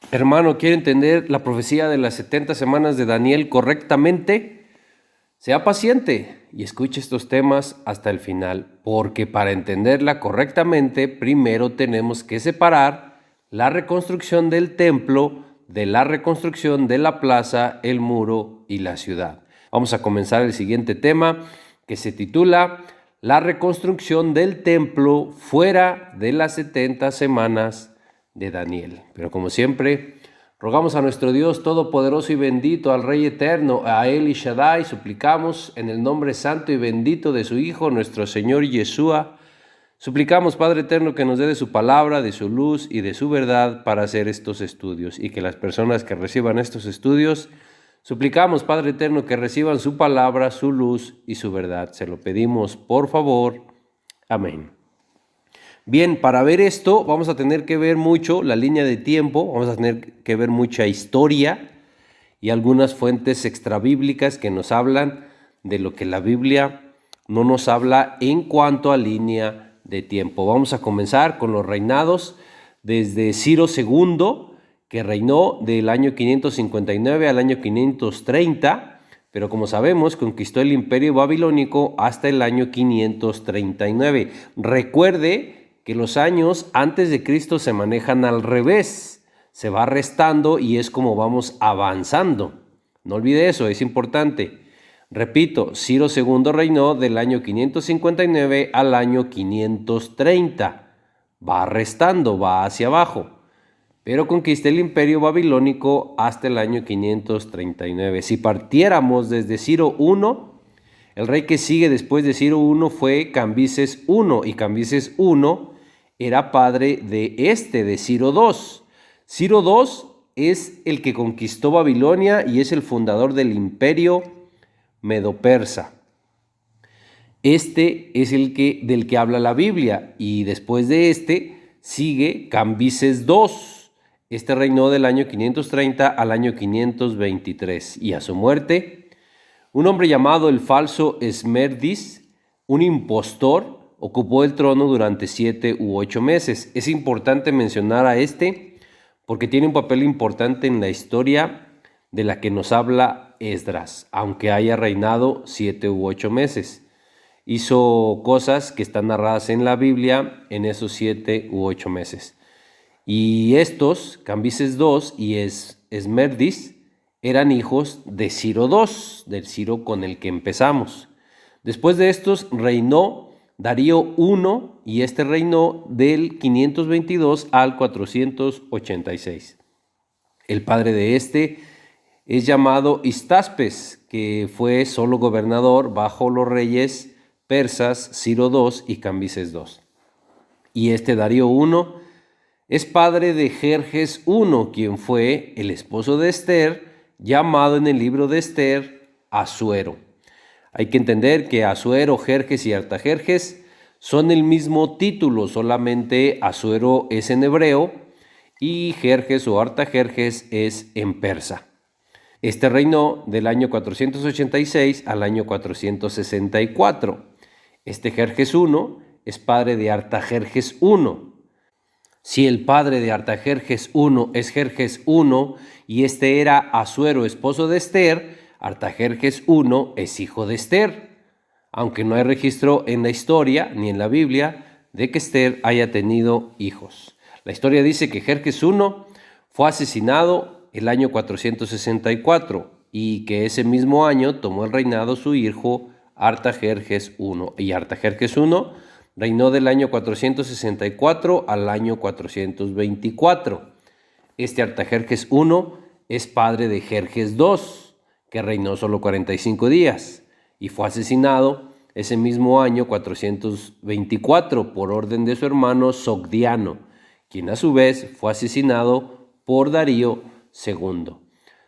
Hermano, ¿quiere entender la profecía de las 70 semanas de Daniel correctamente? Sea paciente y escuche estos temas hasta el final, porque para entenderla correctamente, primero tenemos que separar la reconstrucción del templo de la reconstrucción de la plaza, el muro y la ciudad. Vamos a comenzar el siguiente tema, que se titula La reconstrucción del templo fuera de las 70 semanas de Daniel. Pero como siempre, rogamos a nuestro Dios todopoderoso y bendito, al Rey eterno, a Él y Shaddai, suplicamos en el nombre santo y bendito de su Hijo, nuestro Señor Yeshua. Suplicamos, Padre eterno, que nos dé de su palabra, de su luz y de su verdad para hacer estos estudios, y que las personas que reciban estos estudios, suplicamos, Padre eterno, que reciban su palabra, su luz y su verdad. Se lo pedimos, por favor. Amén. Bien, para ver esto vamos a tener que ver mucho la línea de tiempo, vamos a tener que ver mucha historia y algunas fuentes extrabíblicas que nos hablan de lo que la Biblia no nos habla en cuanto a línea de tiempo. Vamos a comenzar con los reinados desde Ciro II, que reinó del año 559 al año 530, pero como sabemos conquistó el imperio babilónico hasta el año 539. Recuerde que los años antes de Cristo se manejan al revés, se va restando y es como vamos avanzando. No olvide eso, es importante. Repito, Ciro II reinó del año 559 al año 530. Va restando, va hacia abajo. Pero conquista el imperio babilónico hasta el año 539. Si partiéramos desde Ciro I, el rey que sigue después de Ciro I fue Cambises I, y Cambises I era padre de Ciro II. Ciro II es el que conquistó Babilonia y es el fundador del imperio medo-persa. Este es del que habla la Biblia, y después de este sigue Cambises II. Este reinó del año 530 al año 523, y a su muerte, un hombre llamado el falso Esmerdis, un impostor, ocupó el trono durante 7 u 8 meses. Es importante mencionar a este porque tiene un papel importante en la historia de la que nos habla Esdras, aunque haya reinado 7 u 8 meses. Hizo cosas que están narradas en la Biblia en esos 7 u 8 meses. Y estos, Cambises II y Esmerdis, eran hijos de Ciro II, del Ciro con el que empezamos. Después de estos reinó Darío I, y este reinó del 522 al 486. El padre de este es llamado Histaspes, que fue solo gobernador bajo los reyes persas Ciro II y Cambises II. Y este Darío I es padre de Jerjes I, quien fue el esposo de Esther, llamado en el libro de Esther Asuero. Hay que entender que Asuero, Jerjes y Artajerjes son el mismo título, solamente Asuero es en hebreo y Jerjes o Artajerjes es en persa. Este reinó del año 486 al año 464. Este Jerjes I es padre de Artajerjes I. Si el padre de Artajerjes I es Jerjes I y este era Asuero, esposo de Esther, Artajerjes I es hijo de Esther, aunque no hay registro en la historia ni en la Biblia de que Esther haya tenido hijos. La historia dice que Jerjes I fue asesinado el año 464 y que ese mismo año tomó el reinado su hijo Artajerjes I, y Artajerjes I reinó del año 464 al año 424. Este Artajerjes I es padre de Jerjes II, que reinó solo 45 días y fue asesinado ese mismo año 424 por orden de su hermano Sogdiano, quien a su vez fue asesinado por Darío II.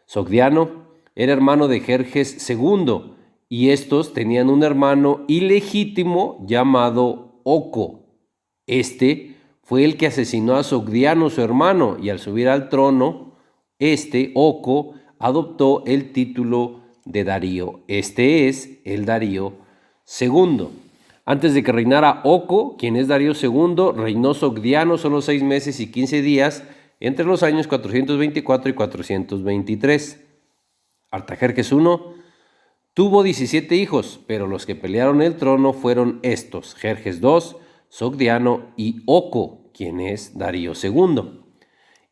Sogdiano era hermano de Jerjes II, y estos tenían un hermano ilegítimo llamado Oco. Este fue el que asesinó a Sogdiano, su hermano, y al subir al trono, Oco, adoptó el título de Darío. Este es el Darío II. Antes de que reinara Oco, quien es Darío II, reinó Sogdiano solo 6 meses y 15 días entre los años 424 y 423. Artajerjes I tuvo 17 hijos, pero los que pelearon el trono fueron estos: Jerjes II, Sogdiano y Oco, quien es Darío II.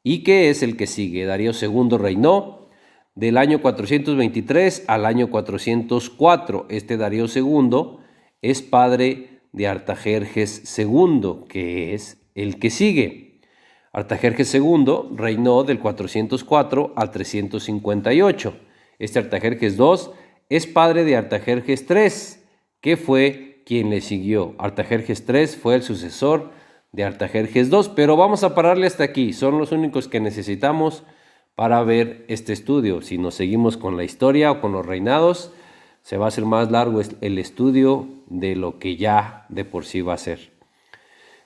¿Y qué es el que sigue? Darío II reinó del año 423 al año 404. Este Darío II es padre de Artajerjes II, que es el que sigue. Artajerjes II reinó del 404 al 358. Este Artajerjes II es padre de Artajerjes III, que fue quien le siguió. Artajerjes III fue el sucesor de Artajerjes II, pero vamos a pararle hasta aquí. Son los únicos que necesitamos para ver este estudio. Si nos seguimos con la historia o con los reinados, se va a hacer más largo el estudio de lo que ya de por sí va a ser.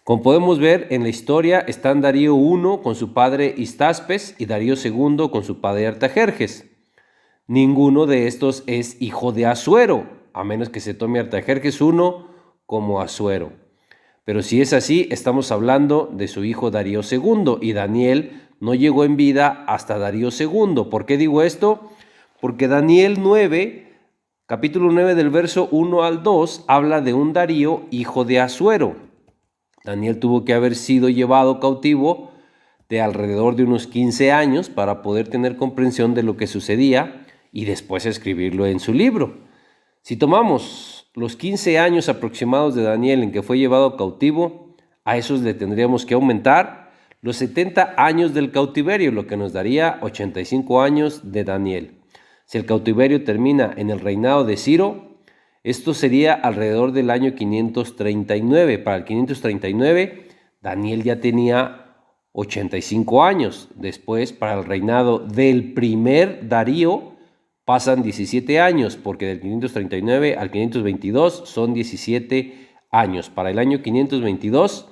Como podemos ver en la historia, están Darío I con su padre Histaspes y Darío II con su padre Artajerjes. Ninguno de estos es hijo de Asuero, a menos que se tome Artajerjes I como Asuero. Pero si es así, estamos hablando de su hijo Darío II, y Daniel no llegó en vida hasta Darío II. ¿Por qué digo esto? Porque Daniel 9, capítulo 9 del verso 1 al 2, habla de un Darío hijo de Asuero. Daniel tuvo que haber sido llevado cautivo de alrededor de unos 15 años para poder tener comprensión de lo que sucedía y después escribirlo en su libro. Si tomamos los 15 años aproximados de Daniel en que fue llevado cautivo, a esos le tendríamos que aumentar los 70 años del cautiverio, lo que nos daría 85 años de Daniel. Si el cautiverio termina en el reinado de Ciro, esto sería alrededor del año 539. Para el 539, Daniel ya tenía 85 años. Después, para el reinado del primer Darío, pasan 17 años, porque del 539 al 522 son 17 años. Para el año 522,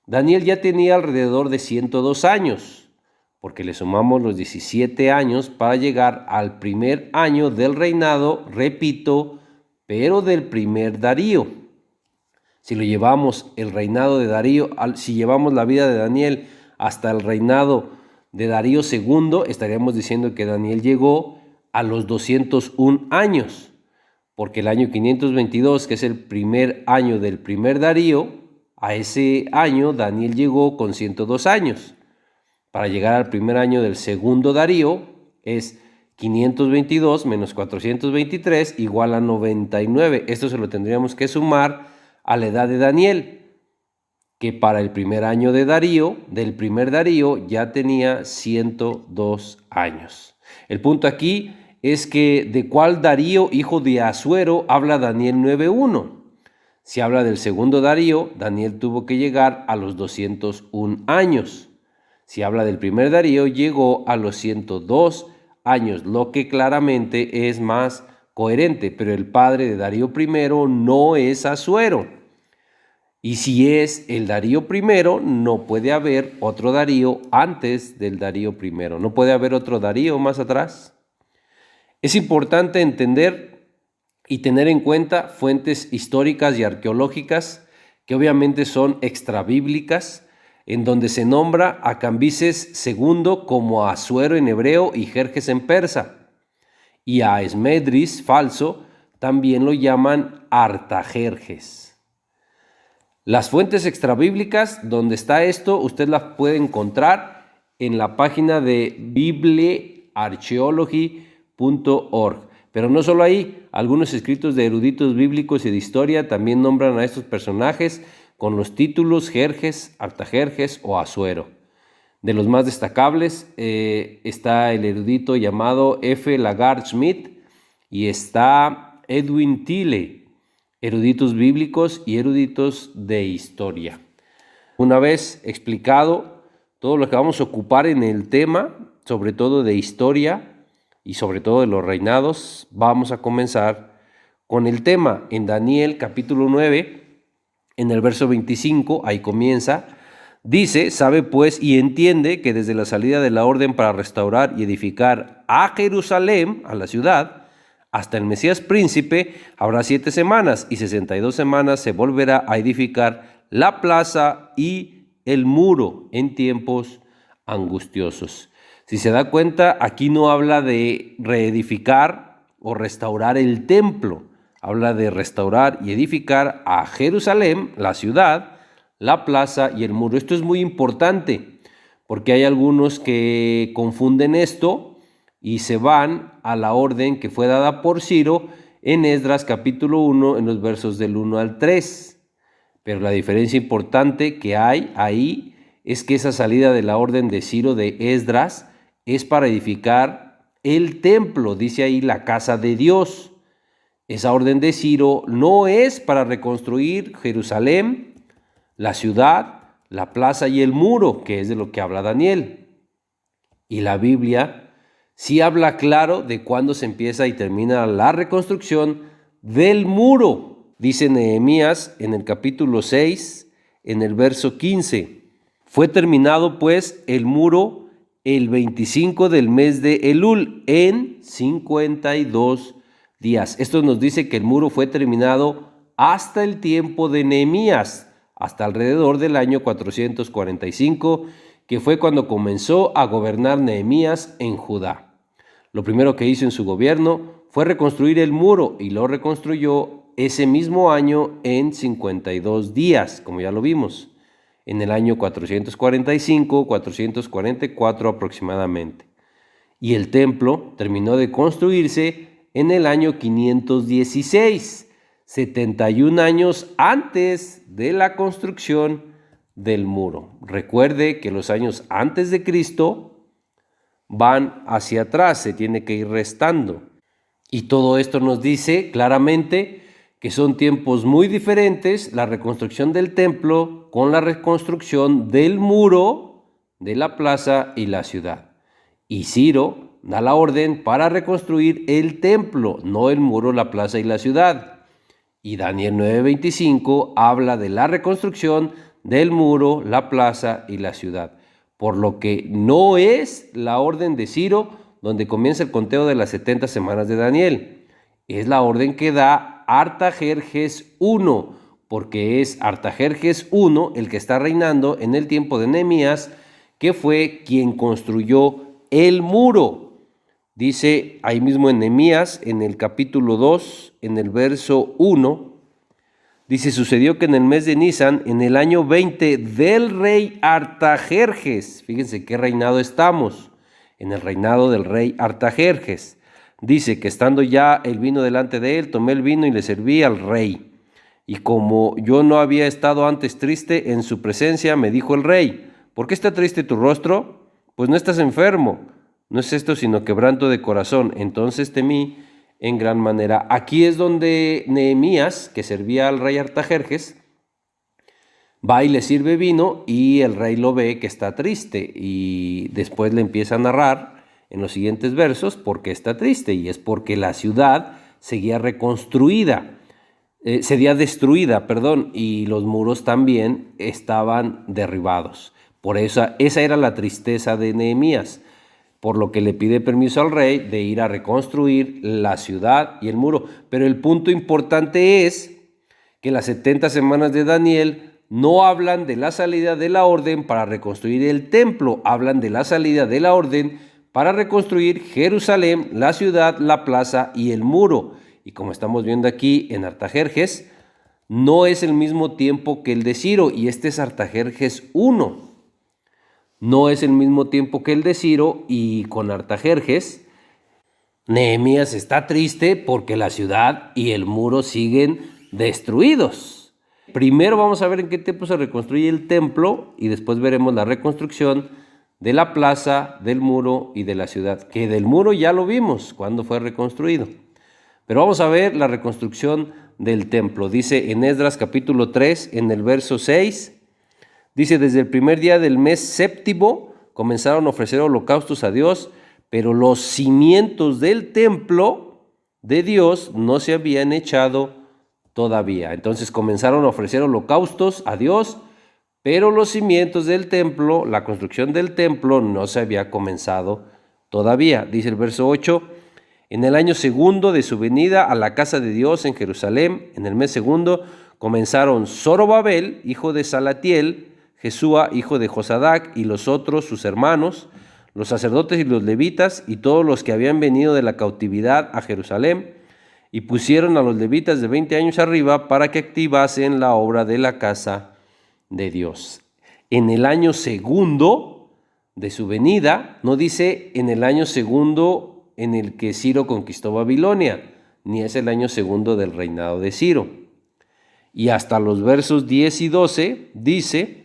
Daniel ya tenía alrededor de 102 años, porque le sumamos los 17 años para llegar al primer año del reinado, repito, pero del primer Darío. Si lo llevamos el reinado de Darío, si llevamos la vida de Daniel hasta el reinado de Darío II, estaríamos diciendo que Daniel llegó a los 201 años, porque el año 522, que es el primer año del primer Darío, a ese año Daniel llegó con 102 años. Para llegar al primer año del segundo Darío es 522 menos 423 igual a 99. Esto se lo tendríamos que sumar a la edad de Daniel, que para el primer año de Darío, del primer Darío, ya tenía 102 años. El punto aquí es que de cuál Darío, hijo de Asuero, habla Daniel 9.1. Si habla del segundo Darío, Daniel tuvo que llegar a los 201 años. Si habla del primer Darío, llegó a los 102 años, lo que claramente es más coherente, pero el padre de Darío I no es Asuero. Y si es el Darío I, no puede haber otro Darío antes del Darío I. No puede haber otro Darío más atrás. Es importante entender y tener en cuenta fuentes históricas y arqueológicas que obviamente son extrabíblicas, en donde se nombra a Cambises II como Asuero en hebreo y Jerjes en persa, y a Esmedris, falso, también lo llaman Artajerjes. Las fuentes extrabíblicas, donde está esto, usted las puede encontrar en la página de bibliarchaeology.org. Pero no solo ahí, algunos escritos de eruditos bíblicos y de historia también nombran a estos personajes con los títulos Jerjes, Artajerjes o Asuero. De los más destacables está el erudito llamado F. Lagarde Smith y está Edwin Thiele, eruditos bíblicos y eruditos de historia. Una vez explicado todo lo que vamos a ocupar en el tema, sobre todo de historia y sobre todo de los reinados, vamos a comenzar con el tema en Daniel capítulo 9, en el verso 25, ahí comienza, dice: sabe pues y entiende que desde la salida de la orden para restaurar y edificar a Jerusalén, a la ciudad, hasta el Mesías príncipe, habrá 7 semanas, y 62 semanas se volverá a edificar la plaza y el muro en tiempos angustiosos. Si se da cuenta, aquí no habla de reedificar o restaurar el templo. Habla de restaurar y edificar a Jerusalén, la ciudad, la plaza y el muro. Esto es muy importante porque hay algunos que confunden esto y se van a la orden que fue dada por Ciro en Esdras capítulo 1, en los versos del 1 al 3. Pero la diferencia importante que hay ahí es que esa salida de la orden de Ciro de Esdras es para edificar el templo, dice ahí la casa de Dios. Esa orden de Ciro no es para reconstruir Jerusalén, la ciudad, la plaza y el muro, que es de lo que habla Daniel. Y la Biblia sí habla claro de cuándo se empieza y termina la reconstrucción del muro. Dice Nehemías en el capítulo 6, en el verso 15. Fue terminado pues el muro el 25 del mes de Elul en 52 días. Esto nos dice que el muro fue terminado hasta el tiempo de Nehemías, hasta alrededor del año 445, que fue cuando comenzó a gobernar Nehemías en Judá. Lo primero que hizo en su gobierno fue reconstruir el muro y lo reconstruyó ese mismo año en 52 días, como ya lo vimos, en el año 445, 444 aproximadamente. Y el templo terminó de construirse en el año 516, 71 años antes de la construcción del muro. Recuerde que los años antes de Cristo van hacia atrás, se tiene que ir restando. Y todo esto nos dice claramente que son tiempos muy diferentes, la reconstrucción del templo con la reconstrucción del muro, de la plaza y la ciudad. Y Ciro da la orden para reconstruir el templo, no el muro, la plaza y la ciudad. Y Daniel 9:25 habla de la reconstrucción del muro, la plaza y la ciudad. Por lo que no es la orden de Ciro donde comienza el conteo de las 70 semanas de Daniel. Es la orden que da Artajerjes I, porque es Artajerjes I el que está reinando en el tiempo de Nehemías, que fue quien construyó el muro. Dice ahí mismo en Nehemías, en el capítulo 2, en el verso 1, dice: sucedió que en el mes de Nisan, en el año 20 del rey Artajerjes, fíjense qué reinado estamos, en el reinado del rey Artajerjes. Dice que estando ya el vino delante de él, tomé el vino y le serví al rey. Y como yo no había estado antes triste en su presencia, me dijo el rey: ¿por qué está triste tu rostro? Pues no estás enfermo. No es esto sino quebranto de corazón. Entonces temí en gran manera. Aquí es donde Nehemías, que servía al rey Artajerjes, va y le sirve vino y el rey lo ve que está triste. Y después le empieza a narrar en los siguientes versos por qué está triste. Y es porque la ciudad seguía destruida, y los muros también estaban derribados. Por eso esa era la tristeza de Nehemías, por lo que le pide permiso al rey de ir a reconstruir la ciudad y el muro. Pero el punto importante es que las 70 semanas de Daniel no hablan de la salida de la orden para reconstruir el templo, hablan de la salida de la orden para reconstruir Jerusalén, la ciudad, la plaza y el muro. Y como estamos viendo aquí en Artajerjes, no es el mismo tiempo que el de Ciro, y este es Artajerjes I. No es el mismo tiempo que el de Ciro, y con Artajerjes, Nehemías está triste porque la ciudad y el muro siguen destruidos. Primero vamos a ver en qué tiempo se reconstruye el templo y después veremos la reconstrucción de la plaza, del muro y de la ciudad. Que del muro ya lo vimos cuando fue reconstruido. Pero vamos a ver la reconstrucción del templo. Dice en Esdras capítulo 3, en el verso 6, dice: desde el primer día del mes séptimo comenzaron a ofrecer holocaustos a Dios, pero los cimientos del templo de Dios no se habían echado todavía. Entonces comenzaron a ofrecer holocaustos a Dios, pero los cimientos del templo, la construcción del templo, no se había comenzado todavía. Dice el verso 8: en el año segundo de su venida a la casa de Dios en Jerusalén, en el mes segundo, comenzaron Zorobabel, hijo de Salatiel, Jesúa, hijo de Josadac, y los otros, sus hermanos, los sacerdotes y los levitas, y todos los que habían venido de la cautividad a Jerusalén, y pusieron a los levitas de 20 años arriba para que activasen la obra de la casa de Dios. En el año segundo de su venida, no dice en el año segundo en el que Ciro conquistó Babilonia, ni es el año segundo del reinado de Ciro. Y hasta los versos 10 y 12 dice: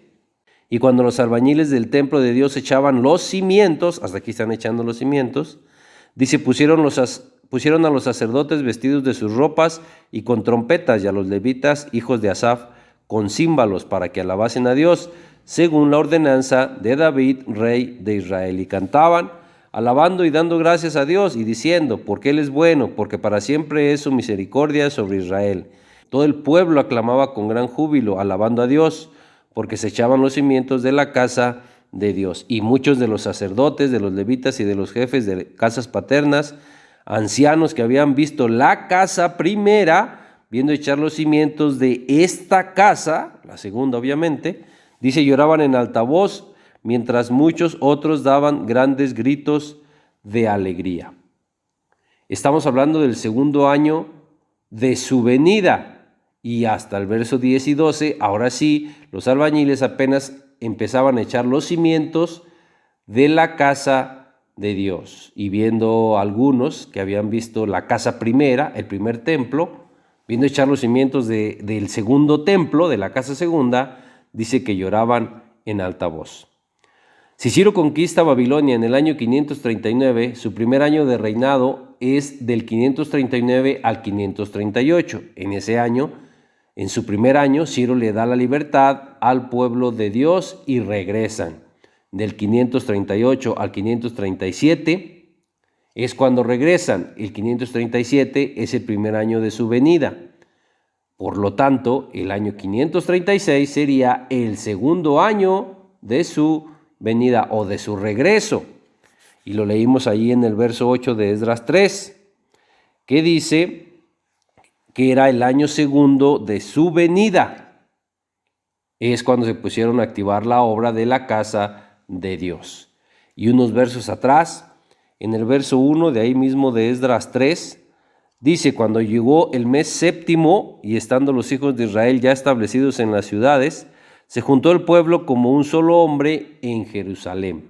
y cuando los albañiles del templo de Dios echaban los cimientos, hasta aquí están echando los cimientos, dice, pusieron a los sacerdotes vestidos de sus ropas y con trompetas, y a los levitas, hijos de Asaf, con címbalos, para que alabasen a Dios, según la ordenanza de David, rey de Israel. Y cantaban, alabando y dando gracias a Dios, y diciendo, porque Él es bueno, porque para siempre es su misericordia sobre Israel. Todo el pueblo aclamaba con gran júbilo, alabando a Dios, porque se echaban los cimientos de la casa de Dios. Y muchos de los sacerdotes, de los levitas y de los jefes de casas paternas, ancianos que habían visto la casa primera, viendo echar los cimientos de esta casa, la segunda obviamente, dice, lloraban en alta voz, mientras muchos otros daban grandes gritos de alegría. Estamos hablando del segundo año de su venida. Y hasta el verso 10 y 12, ahora sí, los albañiles apenas empezaban a echar los cimientos de la casa de Dios. Y viendo algunos que habían visto la casa primera, el primer templo, viendo echar los cimientos del segundo templo, de la casa segunda, dice que lloraban en alta voz. Si Ciro conquista Babilonia en el año 539, su primer año de reinado es del 539 al 538. En ese año, en su primer año, Ciro le da la libertad al pueblo de Dios y regresan. Del 538 al 537 es cuando regresan. El 537 es el primer año de su venida. Por lo tanto, el año 536 sería el segundo año de su venida o de su regreso. Y lo leímos ahí en el verso 8 de Esdras 3, que dice que era el año segundo de su venida. Es cuando se pusieron a activar la obra de la casa de Dios. Y unos versos atrás, en el verso 1 de ahí mismo de Esdras 3, dice, cuando llegó el mes séptimo y estando los hijos de Israel ya establecidos en las ciudades, se juntó el pueblo como un solo hombre en Jerusalén.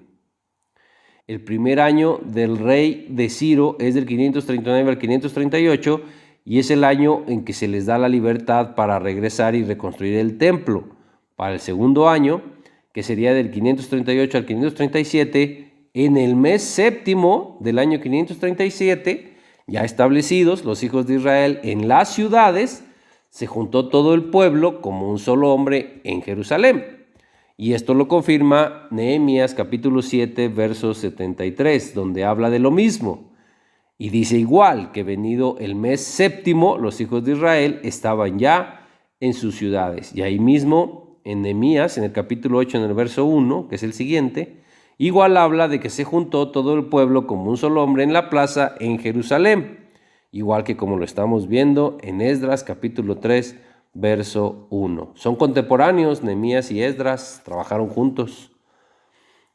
El primer año del rey de Ciro es del 539 al 538 y es el año en que se les da la libertad para regresar y reconstruir el templo. Para el segundo año, que sería del 538 al 537, en el mes séptimo del año 537, ya establecidos los hijos de Israel en las ciudades, se juntó todo el pueblo como un solo hombre en Jerusalén. Y esto lo confirma Nehemías capítulo 7, verso 73, donde habla de lo mismo. Y dice igual que venido el mes séptimo, los hijos de Israel estaban ya en sus ciudades. Y ahí mismo en Nehemías, en el capítulo 8, en el verso 1, que es el siguiente, igual habla de que se juntó todo el pueblo como un solo hombre en la plaza en Jerusalén. Igual que como lo estamos viendo en Esdras capítulo 3, verso 1. Son contemporáneos, Nehemías y Esdras trabajaron juntos.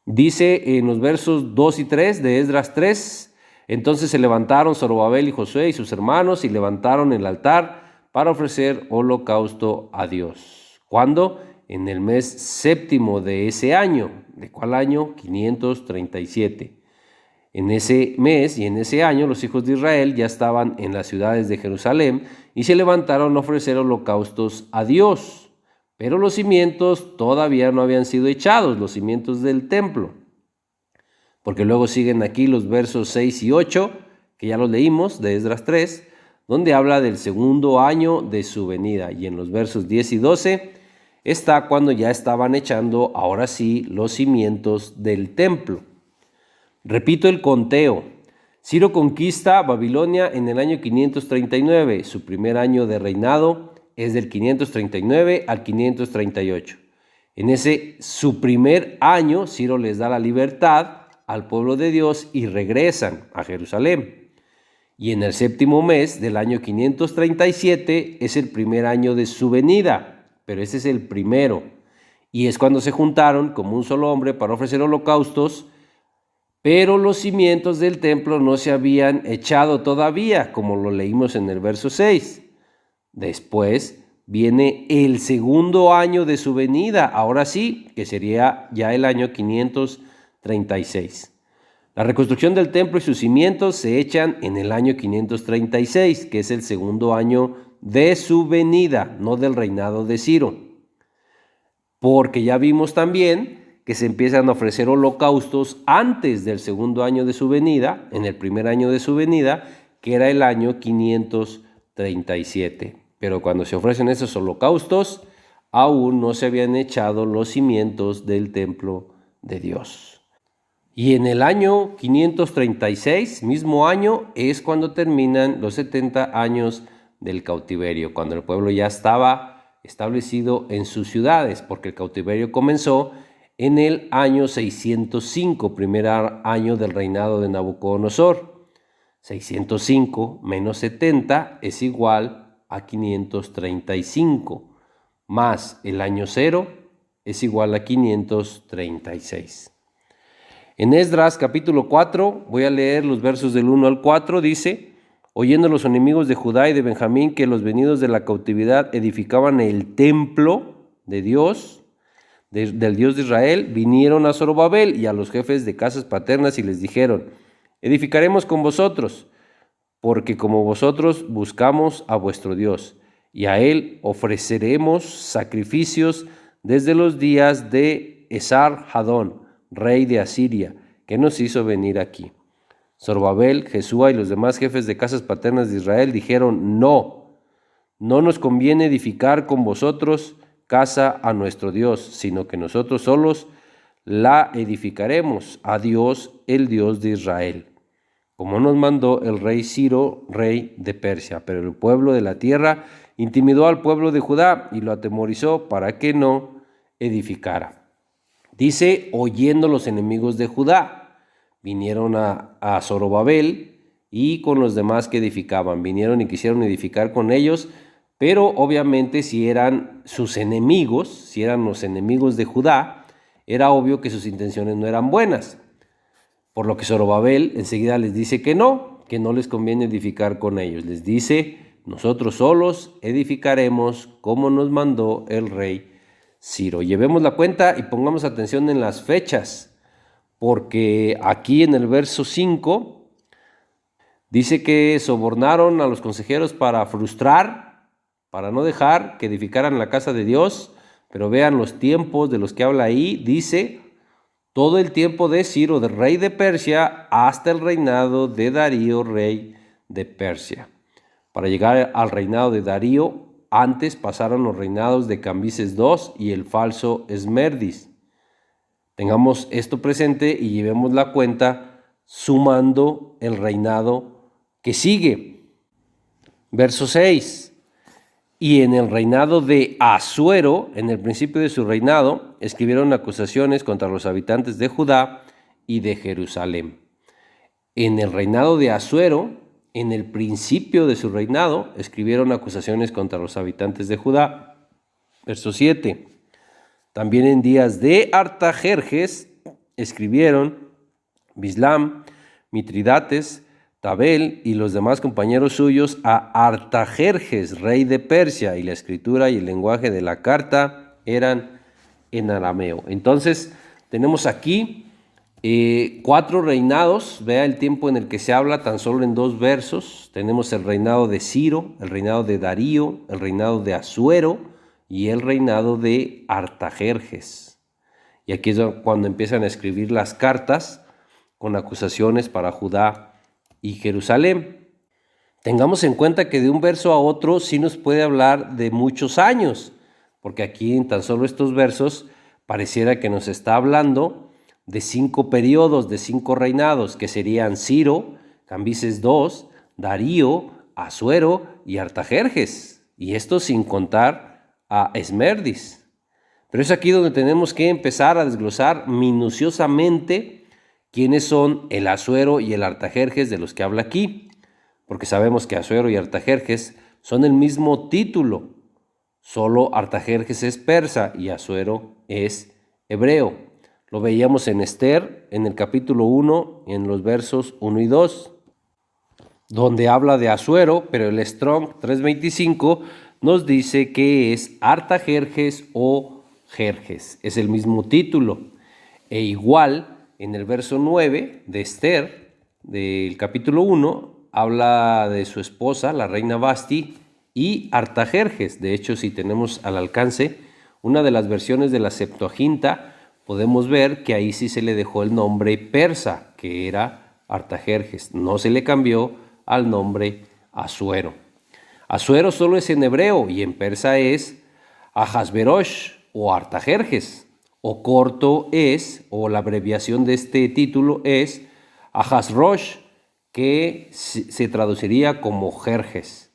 Dice en los versos 2 y 3 de Esdras 3, entonces se levantaron Zorobabel y Josué y sus hermanos y levantaron el altar para ofrecer holocausto a Dios. ¿Cuándo? En el mes séptimo de ese año. ¿De cuál año? 537. En ese mes y en ese año los hijos de Israel ya estaban en las ciudades de Jerusalén y se levantaron a ofrecer holocaustos a Dios. Pero los cimientos todavía no habían sido echados, los cimientos del templo. Porque luego siguen aquí los versos 6 y 8, que ya los leímos, de Esdras 3, donde habla del segundo año de su venida. Y en los versos 10 y 12 está cuando ya estaban echando, ahora sí, los cimientos del templo. Repito el conteo. Ciro conquista Babilonia en el año 539. Su primer año de reinado es del 539 al 538. En ese su primer año, Ciro les da la libertad al pueblo de Dios y regresan a Jerusalén. Y en el séptimo mes del año 537 es el primer año de su venida, pero ese es el primero. Y es cuando se juntaron como un solo hombre para ofrecer holocaustos, pero los cimientos del templo no se habían echado todavía, como lo leímos en el verso 6. Después viene el segundo año de su venida, ahora sí, que sería ya el año 536. La reconstrucción del templo y sus cimientos se echan en el año 536, que es el segundo año de su venida, no del reinado de Ciro. Porque ya vimos también que se empiezan a ofrecer holocaustos antes del segundo año de su venida, en el primer año de su venida, que era el año 537. Pero cuando se ofrecen esos holocaustos, aún no se habían echado los cimientos del templo de Dios. Y en el año 536, mismo año, es cuando terminan los 70 años del cautiverio, cuando el pueblo ya estaba establecido en sus ciudades, porque el cautiverio comenzó en el año 605, primer año del reinado de Nabucodonosor. 605 menos 70 es igual a 535, más el año 0 es igual a 536. En Esdras capítulo 4, voy a leer los versos del 1 al 4, dice: oyendo los enemigos de Judá y de Benjamín que los venidos de la cautividad edificaban el templo de Dios, del Dios de Israel, vinieron a Zorobabel y a los jefes de casas paternas y les dijeron: edificaremos con vosotros, porque como vosotros buscamos a vuestro Dios, y a él ofreceremos sacrificios desde los días de Esar-Hadón, rey de Asiria, que nos hizo venir aquí. Zorobabel, Jesúa y los demás jefes de casas paternas de Israel dijeron: no nos conviene edificar con vosotros casa a nuestro Dios, sino que nosotros solos la edificaremos a Dios, el Dios de Israel, como nos mandó el rey Ciro, rey de Persia. Pero el pueblo de la tierra intimidó al pueblo de Judá y lo atemorizó para que no edificara. Dice: oyendo los enemigos de Judá, vinieron a Zorobabel y con los demás que edificaban. Vinieron y quisieron edificar con ellos, pero obviamente si eran sus enemigos, si eran los enemigos de Judá, era obvio que sus intenciones no eran buenas. Por lo que Zorobabel enseguida les dice que no les conviene edificar con ellos. Les dice: nosotros solos edificaremos como nos mandó el rey Ciro. Llevemos la cuenta y pongamos atención en las fechas, porque aquí en el verso 5 dice que sobornaron a los consejeros para frustrar, para no dejar que edificaran la casa de Dios. Pero vean los tiempos de los que habla ahí. Dice: todo el tiempo de Ciro, del rey de Persia, hasta el reinado de Darío, rey de Persia. Para llegar al reinado de Darío, antes pasaron los reinados de Cambises II y el falso Esmerdis. Tengamos esto presente y llevemos la cuenta sumando el reinado que sigue. Verso 6. Y en el reinado de Asuero, en el principio de su reinado, escribieron acusaciones contra los habitantes de Judá y de Jerusalén. En el reinado de Asuero, en el principio de su reinado, escribieron acusaciones contra los habitantes de Judá. Verso 7. También en días de Artajerjes escribieron Bislam, Mitridates, Tabel y los demás compañeros suyos a Artajerjes, rey de Persia, y la escritura y el lenguaje de la carta eran en arameo. Entonces tenemos aquí 4 reinados. Vea el tiempo en el que se habla tan solo en 2 versos. Tenemos el reinado de Ciro, el reinado de Darío, el reinado de Asuero y el reinado de Artajerjes. Y aquí es cuando empiezan a escribir las cartas con acusaciones para Judá y Jerusalén. Tengamos en cuenta que de un verso a otro sí nos puede hablar de muchos años, porque aquí en tan solo estos versos pareciera que nos está hablando de 5 periodos, de 5 reinados, que serían Ciro, Cambises II, Darío, Asuero y Artajerjes, y esto sin contar a Esmerdis. Pero es aquí donde tenemos que empezar a desglosar minuciosamente quiénes son el Asuero y el Artajerjes de los que habla aquí, porque sabemos que Asuero y Artajerjes son el mismo título, Solo Artajerjes es persa y Asuero es hebreo. Lo veíamos en Esther, en el capítulo 1, en los versos 1 y 2, donde habla de Asuero, pero el Strong 325 nos dice que es Artajerjes o Jerjes. Es el mismo título. E igual, en el verso 9 de Esther, del capítulo 1, habla de su esposa, la reina Vasti, y Artajerjes. De hecho, si tenemos al alcance una de las versiones de la Septuaginta, podemos ver que ahí sí se le dejó el nombre persa, que era Artajerjes. No se le cambió al nombre Asuero. Asuero solo es en hebreo y en persa es Ahasverosh o Artajerjes. O corto es, o la abreviación de este título es Ahasrosh, que se traduciría como Jerjes.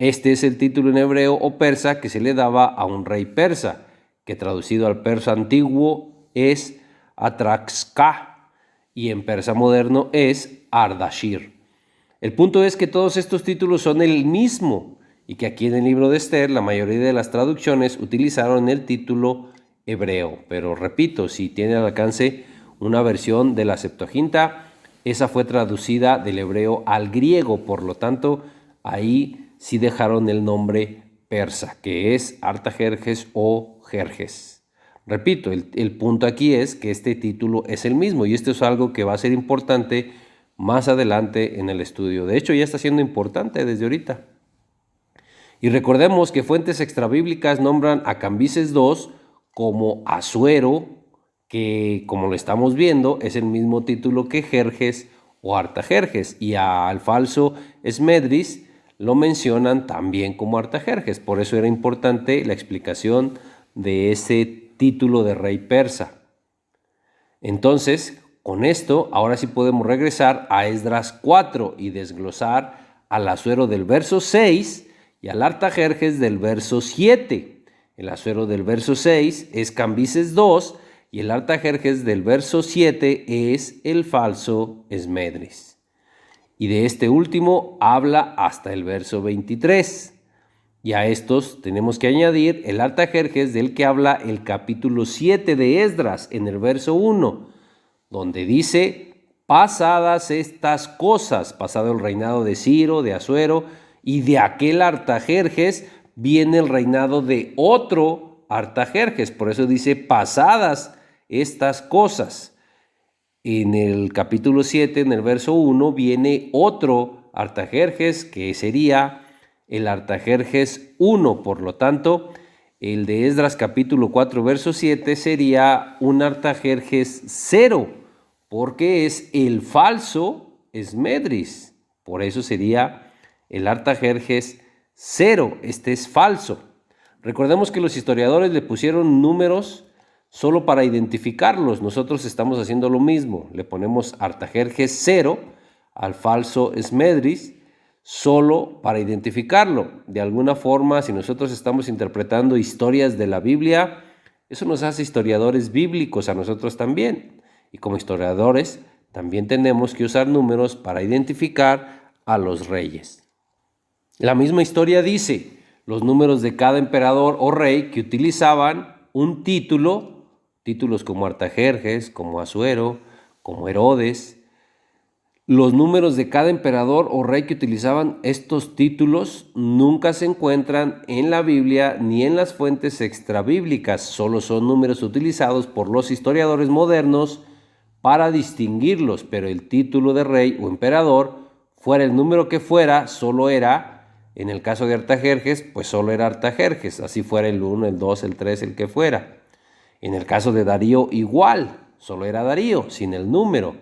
Este es el título en hebreo o persa que se le daba a un rey persa, que traducido al persa antiguo es Atraxka y en persa moderno es Ardashir. El punto es que todos estos títulos son el mismo y que aquí en el libro de Esther la mayoría de las traducciones utilizaron el título hebreo. Pero repito, si tiene al alcance una versión de la Septuaginta, esa fue traducida del hebreo al griego, por lo tanto ahí sí dejaron el nombre persa, que es Artajerjes o Jerjes. Repito, el punto aquí es que este título es el mismo y esto es algo que va a ser importante más adelante en el estudio. De hecho, ya está siendo importante desde ahorita. Y recordemos que fuentes extrabíblicas nombran a Cambises II como Asuero, que como lo estamos viendo es el mismo título que Jerjes o Artajerjes, y al falso Esmedris lo mencionan también como Artajerjes. Por eso era importante la explicación de ese título de rey persa. Entonces, con esto, ahora sí podemos regresar a Esdras 4 y desglosar al Asuero del verso 6 y al Artajerjes del verso 7. El Asuero del verso 6 es Cambises II y el Artajerjes del verso 7 es el falso Esmedris. Y de este último habla hasta el verso 23. Y a estos tenemos que añadir el Artajerjes del que habla el capítulo 7 de Esdras en el verso 1, donde dice: pasadas estas cosas, pasado el reinado de Ciro, de Asuero, y de aquel Artajerjes viene el reinado de otro Artajerjes. Por eso dice pasadas estas cosas. En el capítulo 7, en el verso 1, viene otro Artajerjes que sería el Artajerjes 1. Por lo tanto, el de Esdras capítulo 4, verso 7 sería un Artajerjes 0, porque es el falso Esmedris. Por eso sería el Artajerjes 0. Este es falso. Recordemos que los historiadores le pusieron números solo para identificarlos. Nosotros estamos haciendo lo mismo. Le ponemos Artajerjes 0 al falso Esmedris solo para identificarlo. De alguna forma, si nosotros estamos interpretando historias de la Biblia, eso nos hace historiadores bíblicos a nosotros también. Y como historiadores, también tenemos que usar números para identificar a los reyes. La misma historia dice los números de cada emperador o rey que utilizaban un títulos como Artajerjes, como Asuero, como Herodes. Los números de cada emperador o rey que utilizaban estos títulos nunca se encuentran en la Biblia ni en las fuentes extrabíblicas. Solo son números utilizados por los historiadores modernos para distinguirlos, pero el título de rey o emperador, fuera el número que fuera, solo era, en el caso de Artajerjes, pues solo era Artajerjes, así fuera el 1, el 2, el 3, el que fuera. En el caso de Darío, igual, solo era Darío, sin el número.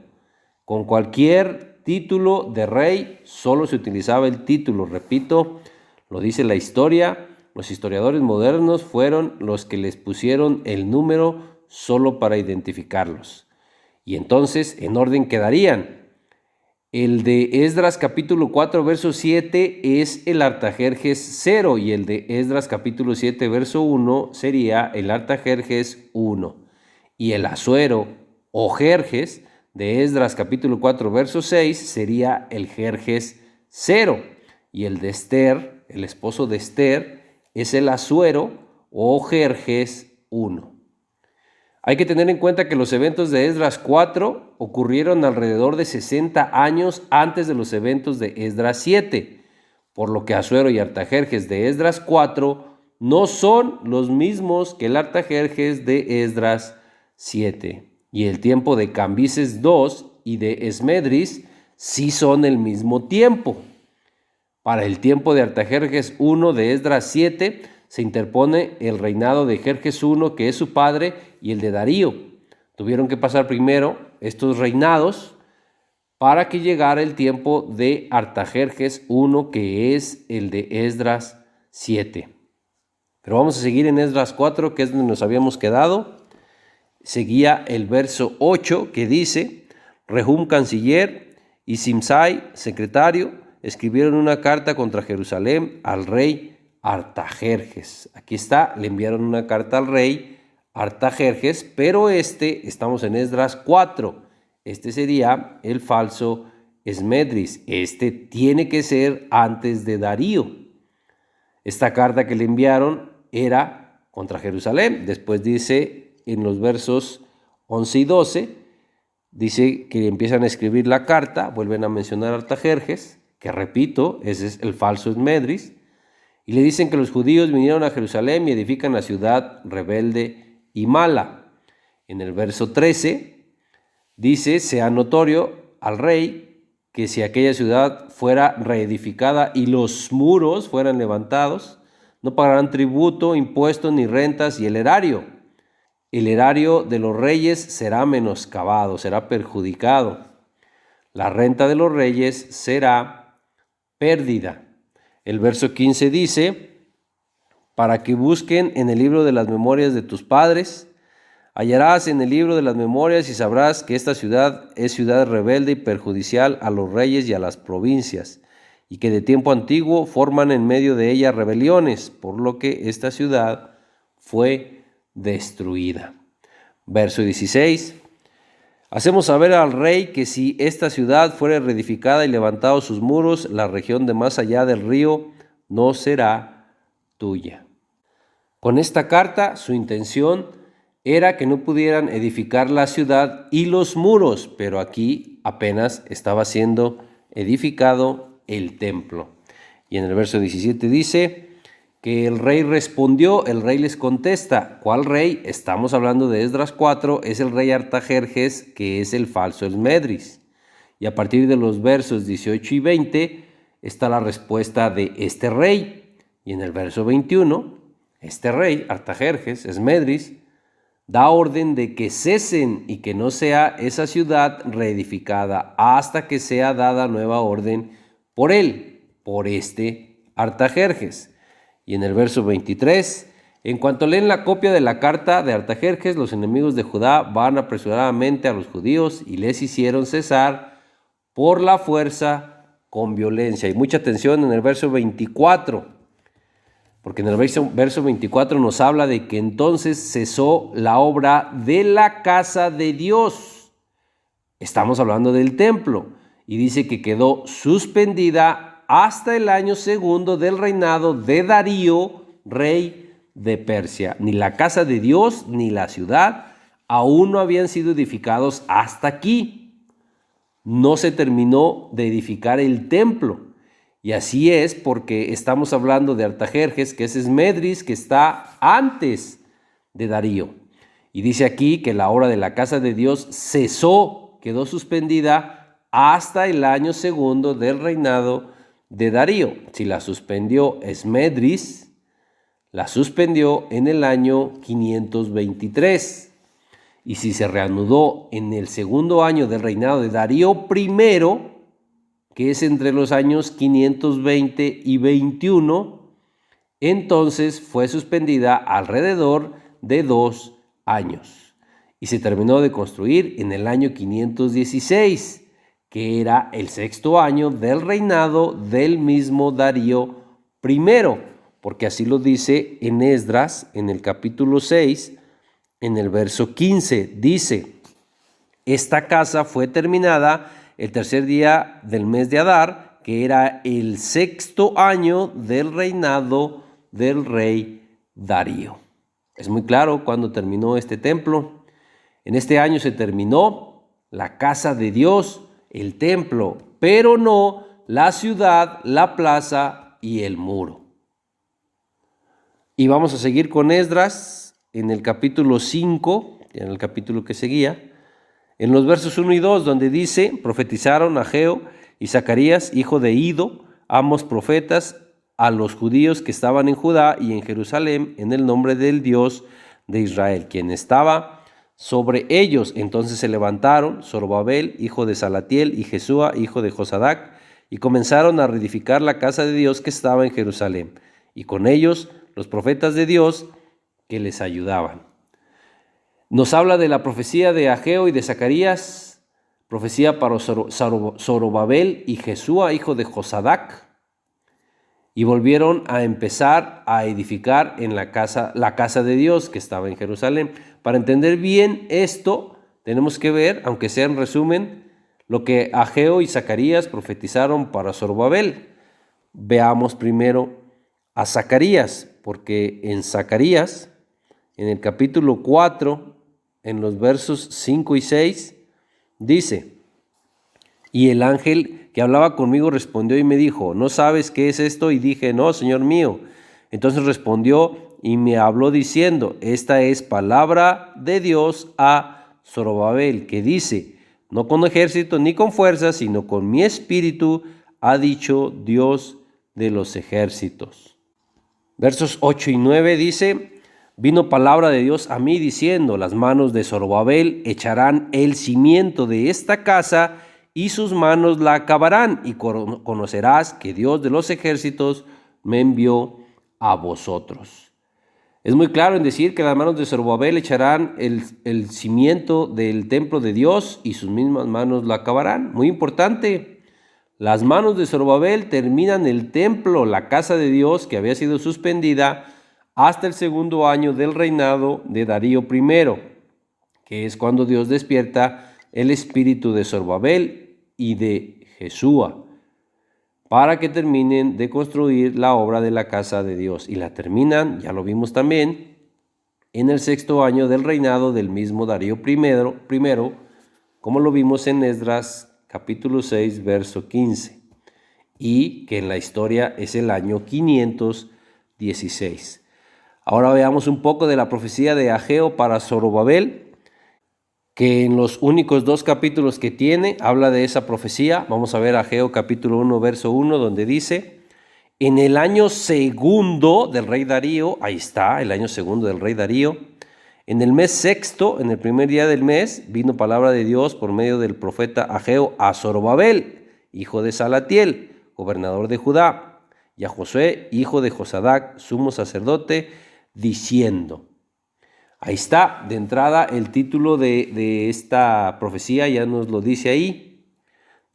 Con cualquier título de rey, solo se utilizaba el título. Repito, lo dice la historia, los historiadores modernos fueron los que les pusieron el número solo para identificarlos. Y entonces, en orden quedarían. El de Esdras capítulo 4, verso 7 es el Artajerjes 0 y el de Esdras capítulo 7, verso 1 sería el Artajerjes 1. Y el Asuero o Jerjes de Esdras capítulo 4, verso 6 sería el Jerjes 0. Y el de Esther, el esposo de Esther, es el Asuero o Jerjes I. Hay que tener en cuenta que los eventos de Esdras 4 ocurrieron alrededor de 60 años antes de los eventos de Esdras 7, por lo que Asuero y Artajerjes de Esdras 4 no son los mismos que el Artajerjes de Esdras 7. Y el tiempo de Cambises II y de Esmedris sí son el mismo tiempo. Para el tiempo de Artajerjes I de Esdras 7 se interpone el reinado de Jerjes I, que es su padre, y el de Darío. Tuvieron que pasar primero estos reinados para que llegara el tiempo de Artajerjes I, que es el de Esdras 7. Pero vamos a seguir en Esdras 4, que es donde nos habíamos quedado. Seguía el verso 8, que dice: Rehum, canciller, y Simsai, secretario, escribieron una carta contra Jerusalén al rey Artajerjes. Aquí está, le enviaron una carta al rey Artajerjes, pero estamos en Esdras 4. Este sería el falso Esmedris. Tiene que ser antes de Darío. Esta carta que le enviaron era contra Jerusalén. Después dice en los versos 11 y 12, dice que empiezan a escribir la carta, vuelven a mencionar a Artajerjes, que repito, ese es el falso Esmedris, y le dicen que los judíos vinieron a Jerusalén y edifican la ciudad rebelde y mala. En el verso 13 dice: sea notorio al rey que si aquella ciudad fuera reedificada y los muros fueran levantados, no pagarán tributo, impuestos ni rentas, y el erario de los reyes será menoscabado, será perjudicado. La renta de los reyes será pérdida. El verso 15 dice: para que busquen en el libro de las memorias de tus padres, hallarás en el libro de las memorias y sabrás que esta ciudad es ciudad rebelde y perjudicial a los reyes y a las provincias, y que de tiempo antiguo forman en medio de ella rebeliones, por lo que esta ciudad fue destruida. Verso 16: hacemos saber al rey que si esta ciudad fuere reedificada y levantados sus muros, la región de más allá del río no será tuya. Con esta carta, su intención era que no pudieran edificar la ciudad y los muros, pero aquí apenas estaba siendo edificado el templo. Y en el verso 17 dice que el rey respondió, el rey les contesta. ¿Cuál rey? Estamos hablando de Esdras 4, es el rey Artajerjes, que es el falso Esmedris. Y a partir de los versos 18 y 20 está la respuesta de este rey. Y en el verso 21, este rey, Artajerjes, Esmedris, da orden de que cesen y que no sea esa ciudad reedificada hasta que sea dada nueva orden por él, por este Artajerjes. Y en el verso 23, en cuanto leen la copia de la carta de Artajerjes, los enemigos de Judá van apresuradamente a los judíos y les hicieron cesar por la fuerza con violencia. Y mucha atención en el verso 24, porque en el verso 24 nos habla de que entonces cesó la obra de la casa de Dios. Estamos hablando del templo. Y dice que quedó suspendida hasta el año segundo del reinado de Darío, rey de Persia. Ni la casa de Dios ni la ciudad aún no habían sido edificados hasta aquí. No se terminó de edificar el templo. Y así es porque estamos hablando de Artajerjes, que es Esmedris, que está antes de Darío. Y dice aquí que la obra de la casa de Dios cesó, quedó suspendida hasta el año segundo del reinado de Darío. Si la suspendió Esmedris, la suspendió en el año 523. Y si se reanudó en el segundo año del reinado de Darío I, que es entre los años 520 y 21, entonces fue suspendida alrededor de 2 años. Y se terminó de construir en el año 516, que era el sexto año del reinado del mismo Darío I, porque así lo dice en Esdras, en el capítulo 6, en el verso 15, dice: esta casa fue terminada el tercer día del mes de Adar, que era el sexto año del reinado del rey Darío. Es muy claro cuándo terminó este templo. En este año se terminó la casa de Dios, el templo, pero no la ciudad, la plaza y el muro. Y vamos a seguir con Esdras en el capítulo 5, en el capítulo que seguía, en los versos 1 y 2, donde dice: profetizaron Ageo y Zacarías, hijo de Ido, ambos profetas, a los judíos que estaban en Judá y en Jerusalén, en el nombre del Dios de Israel, quien estaba sobre ellos. Entonces se levantaron Zorobabel, hijo de Salatiel, y Jesúa, hijo de Josadac, y comenzaron a reedificar la casa de Dios que estaba en Jerusalén, y con ellos los profetas de Dios que les ayudaban. Nos habla de la profecía de Ageo y de Zacarías, profecía para Zorobabel y Jesúa, hijo de Josadac, y volvieron a empezar a edificar en la casa de Dios que estaba en Jerusalén. Para entender bien esto, tenemos que ver, aunque sea en resumen, lo que Ageo y Zacarías profetizaron para Zorobabel. Veamos primero a Zacarías, porque en Zacarías, en el capítulo 4, en los versos 5 y 6, dice: y el ángel que hablaba conmigo respondió y me dijo: ¿no sabes qué es esto? Y dije: no, Señor mío. Entonces respondió y me habló diciendo: esta es palabra de Dios a Zorobabel, que dice: no con ejército ni con fuerza, sino con mi espíritu, ha dicho Dios de los ejércitos. Versos 8 y 9 dice: vino palabra de Dios a mí diciendo: las manos de Zorobabel echarán el cimiento de esta casa y sus manos la acabarán, y conocerás que Dios de los ejércitos me envió a vosotros. Es muy claro en decir que las manos de Zorobabel echarán el cimiento del templo de Dios y sus mismas manos la acabarán. Muy importante, las manos de Zorobabel terminan el templo, la casa de Dios que había sido suspendida hasta el segundo año del reinado de Darío I, que es cuando Dios despierta el espíritu de Zorobabel y de Jesúa, para que terminen de construir la obra de la casa de Dios. Y la terminan, ya lo vimos también, en el sexto año del reinado del mismo Darío I, como lo vimos en Esdras capítulo 6, verso 15, y que en la historia es el año 516. Ahora veamos un poco de la profecía de Ageo para Zorobabel, que en los únicos 2 capítulos que tiene habla de esa profecía. Vamos a ver Ageo capítulo 1, verso 1, donde dice: en el año segundo del rey Darío, ahí está, el año segundo del rey Darío, en el mes sexto, en el primer día del mes, vino palabra de Dios por medio del profeta Ageo a Zorobabel, hijo de Salatiel, gobernador de Judá, y a Josué, hijo de Josadac, sumo sacerdote, diciendo. Ahí está, de entrada, el título de esta profecía ya nos lo dice ahí.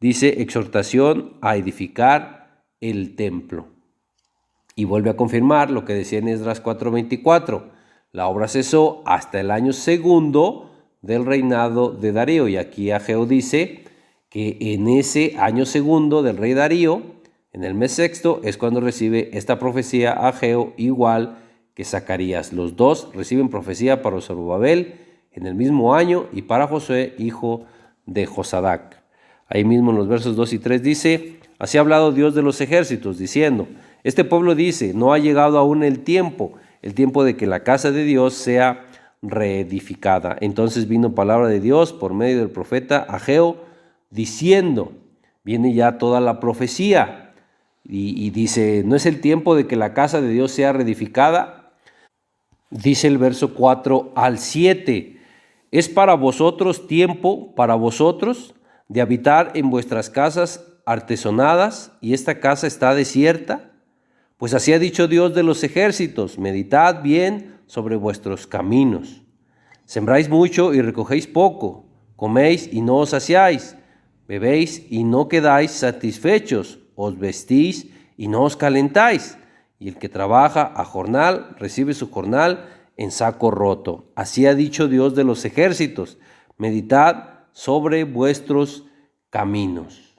Dice: exhortación a edificar el templo. Y vuelve a confirmar lo que decía en Esdras 4:24. La obra cesó hasta el año segundo del reinado de Darío. Y aquí Ageo dice que en ese año segundo del rey Darío, en el mes sexto, es cuando recibe esta profecía Ageo, igual que Zacarías. Los dos reciben profecía para Zorobabel en el mismo año y para Josué, hijo de Josadac. Ahí mismo en los versos 2 y 3 dice: así ha hablado Dios de los ejércitos, diciendo: este pueblo dice, no ha llegado aún el tiempo de que la casa de Dios sea reedificada. Entonces vino palabra de Dios por medio del profeta Ageo, diciendo, viene ya toda la profecía, y dice: no es el tiempo de que la casa de Dios sea reedificada. Dice el verso 4 al 7, es para vosotros tiempo, para vosotros, de habitar en vuestras casas artesonadas, y esta casa está desierta. Pues así ha dicho Dios de los ejércitos: meditad bien sobre vuestros caminos. Sembráis mucho y recogéis poco, coméis y no os saciáis, bebéis y no quedáis satisfechos, os vestís y no os calentáis. Y el que trabaja a jornal recibe su jornal en saco roto. Así ha dicho Dios de los ejércitos: meditad sobre vuestros caminos.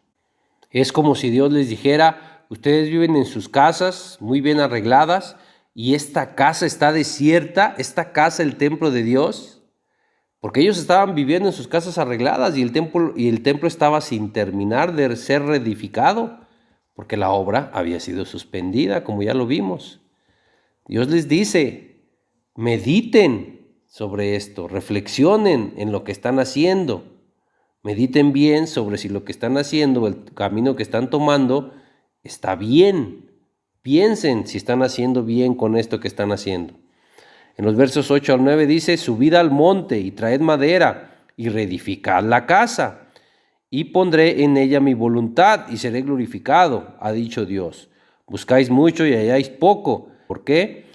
Es como si Dios les dijera: ustedes viven en sus casas muy bien arregladas y esta casa está desierta, esta casa, el templo de Dios, porque ellos estaban viviendo en sus casas arregladas y el templo estaba sin terminar de ser reedificado, porque la obra había sido suspendida, como ya lo vimos. Dios les dice, mediten sobre esto, reflexionen en lo que están haciendo, mediten bien sobre si lo que están haciendo, el camino que están tomando, está bien. Piensen si están haciendo bien con esto que están haciendo. En los versos 8 al 9 dice, subid al monte y traed madera y reedificad la casa, y pondré en ella mi voluntad y seré glorificado, ha dicho Dios. Buscáis mucho y halláis poco. ¿Por qué?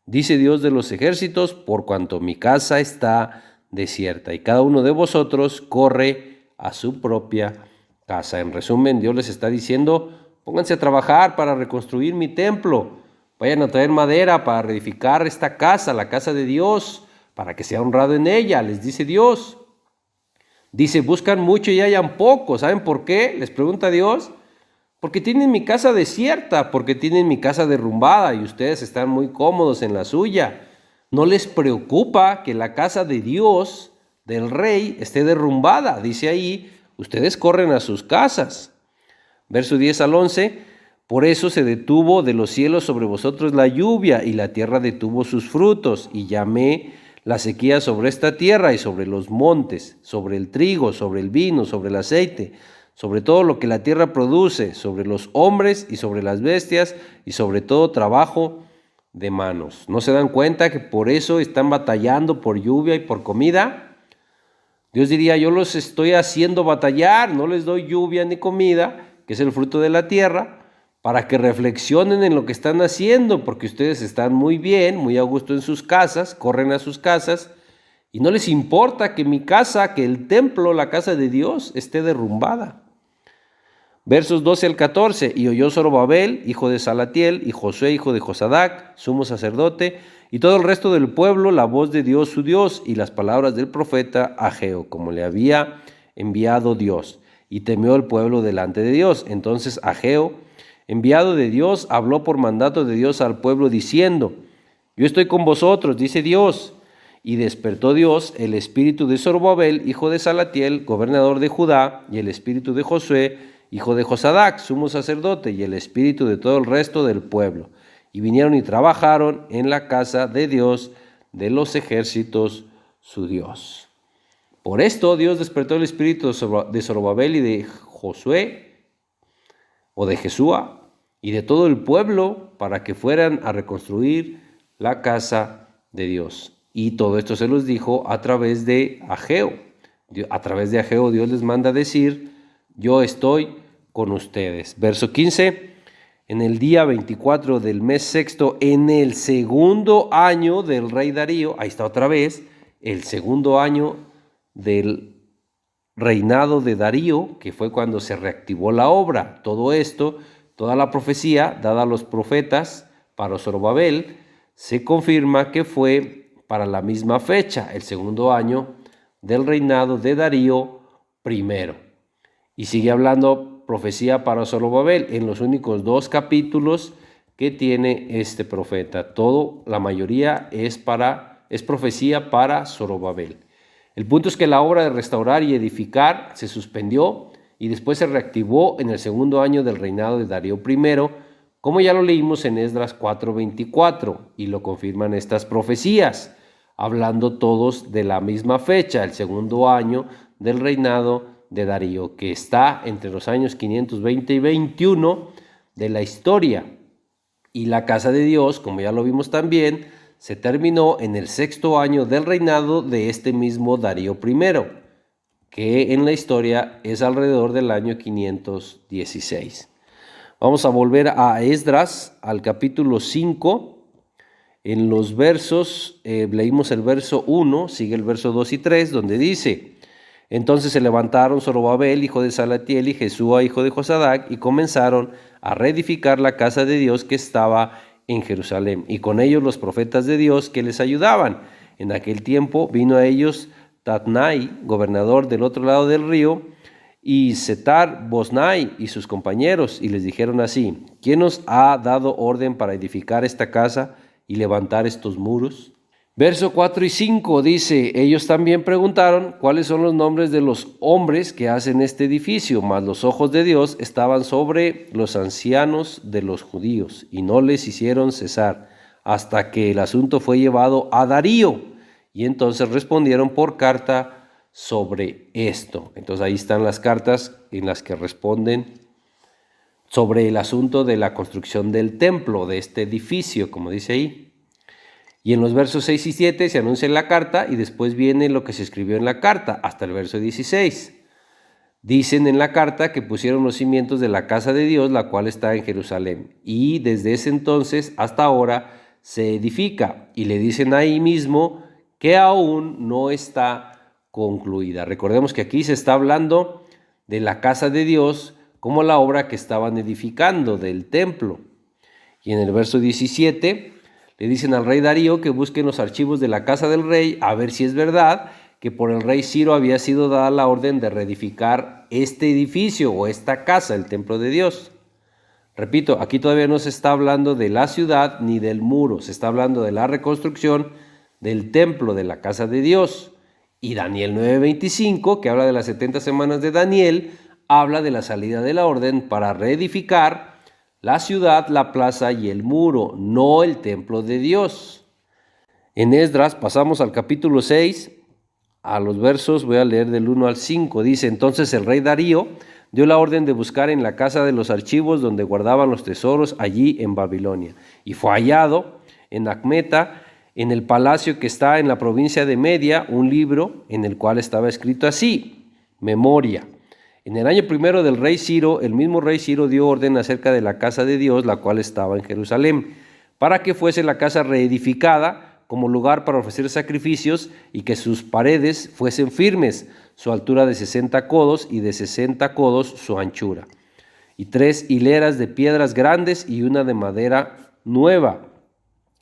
Dice Dios de los ejércitos, por cuanto mi casa está desierta y cada uno de vosotros corre a su propia casa. En resumen, Dios les está diciendo, pónganse a trabajar para reconstruir mi templo. Vayan a traer madera para reedificar esta casa, la casa de Dios, para que sea honrado en ella, les dice Dios. Dice, buscan mucho y hallan poco. ¿Saben por qué? Les pregunta Dios. Porque tienen mi casa desierta, porque tienen mi casa derrumbada y ustedes están muy cómodos en la suya. No les preocupa que la casa de Dios, del rey, esté derrumbada. Dice ahí, ustedes corren a sus casas. Verso 10 al 11, por eso se detuvo de los cielos sobre vosotros la lluvia y la tierra detuvo sus frutos y llamé la sequía sobre esta tierra y sobre los montes, sobre el trigo, sobre el vino, sobre el aceite, sobre todo lo que la tierra produce, sobre los hombres y sobre las bestias y sobre todo trabajo de manos. ¿No se dan cuenta que por eso están batallando por lluvia y por comida? Dios diría, yo los estoy haciendo batallar, no les doy lluvia ni comida, que es el fruto de la tierra, para que reflexionen en lo que están haciendo, porque ustedes están muy bien, muy a gusto en sus casas, corren a sus casas, y no les importa que mi casa, que el templo, la casa de Dios, esté derrumbada. Versos 12 al 14, y oyó Zorobabel, hijo de Salatiel, y Josué, hijo de Josadac, sumo sacerdote, y todo el resto del pueblo, la voz de Dios su Dios, y las palabras del profeta Ageo, como le había enviado Dios. Y temió el pueblo delante de Dios. Entonces Ageo, enviado de Dios, habló por mandato de Dios al pueblo, diciendo, yo estoy con vosotros, dice Dios. Y despertó Dios el espíritu de Zorobabel, hijo de Salatiel, gobernador de Judá, y el espíritu de Josué, hijo de Josadac, sumo sacerdote, y el espíritu de todo el resto del pueblo. Y vinieron y trabajaron en la casa de Dios de los ejércitos, su Dios. Por esto Dios despertó el espíritu de Zorobabel y de Josué, o de Jesúa, y de todo el pueblo, para que fueran a reconstruir la casa de Dios. Y todo esto se los dijo a través de Ageo. A través de Ageo Dios les manda decir, yo estoy con ustedes. Verso 15, en el día 24 del mes sexto, en el segundo año del rey Darío, ahí está otra vez, el segundo año del reinado de Darío, que fue cuando se reactivó la obra. Todo esto, toda la profecía dada a los profetas para Zorobabel, se confirma que fue para la misma fecha, el segundo año del reinado de Darío I. Y sigue hablando profecía para Zorobabel en los únicos 2 capítulos que tiene este profeta. La mayoría es profecía para Zorobabel. El punto es que la obra de restaurar y edificar se suspendió y después se reactivó en el segundo año del reinado de Darío I, como ya lo leímos en Esdras 4:24, y lo confirman estas profecías, hablando todos de la misma fecha, el segundo año del reinado de Darío, que está entre los años 520 y 21 de la historia. Y la casa de Dios, como ya lo vimos también, se terminó en el 6º año del reinado de este mismo Darío I, que en la historia es alrededor del año 516. Vamos a volver a Esdras, al capítulo 5. En los versos, leímos el verso 1, sigue el verso 2 y 3, donde dice, entonces se levantaron Zorobabel, hijo de Salatiel, y Jesúa, hijo de Josadac, y comenzaron a reedificar la casa de Dios que estaba en Jerusalén, y con ellos los profetas de Dios que les ayudaban. En aquel tiempo vino a ellos Tatnai, gobernador del otro lado del río, y Setar Boznai y sus compañeros, y les dijeron así, ¿quién nos ha dado orden para edificar esta casa y levantar estos muros? Verso 4 y 5 dice, ellos también preguntaron cuáles son los nombres de los hombres que hacen este edificio, mas los ojos de Dios estaban sobre los ancianos de los judíos y no les hicieron cesar hasta que el asunto fue llevado a Darío. Y entonces respondieron por carta sobre esto. Entonces ahí están las cartas en las que responden sobre el asunto de la construcción del templo, de este edificio, como dice ahí. Y en los versos 6 y 7 se anuncia la carta y después viene lo que se escribió en la carta, hasta el verso 16. Dicen en la carta que pusieron los cimientos de la casa de Dios, la cual está en Jerusalén. Y desde ese entonces hasta ahora se edifica. Y le dicen ahí mismo que aún no está concluida. Recordemos que aquí se está hablando de la casa de Dios como la obra que estaban edificando del templo. Y en el verso 17 le dicen al rey Darío que busquen los archivos de la casa del rey a ver si es verdad que por el rey Ciro había sido dada la orden de reedificar este edificio o esta casa, el templo de Dios. Repito, aquí todavía no se está hablando de la ciudad ni del muro, se está hablando de la reconstrucción del templo de la casa de Dios. Y Daniel 9:25, que habla de las 70 semanas de Daniel, habla de la salida de la orden para reedificar la ciudad, la plaza y el muro, no el templo de Dios. En Esdras pasamos al capítulo 6, a los versos, voy a leer del 1 al 5. Dice, entonces el rey Darío dio la orden de buscar en la casa de los archivos donde guardaban los tesoros allí en Babilonia. Y fue hallado en Acmeta, en el palacio que está en la provincia de Media, un libro en el cual estaba escrito así, Memoria. En el año primero del rey Ciro, el mismo rey Ciro dio orden acerca de la casa de Dios, la cual estaba en Jerusalén, para que fuese la casa reedificada como lugar para ofrecer sacrificios y que sus paredes fuesen firmes, su altura de 60 codos y de 60 codos su anchura, y 3 hileras de piedras grandes y una de madera nueva,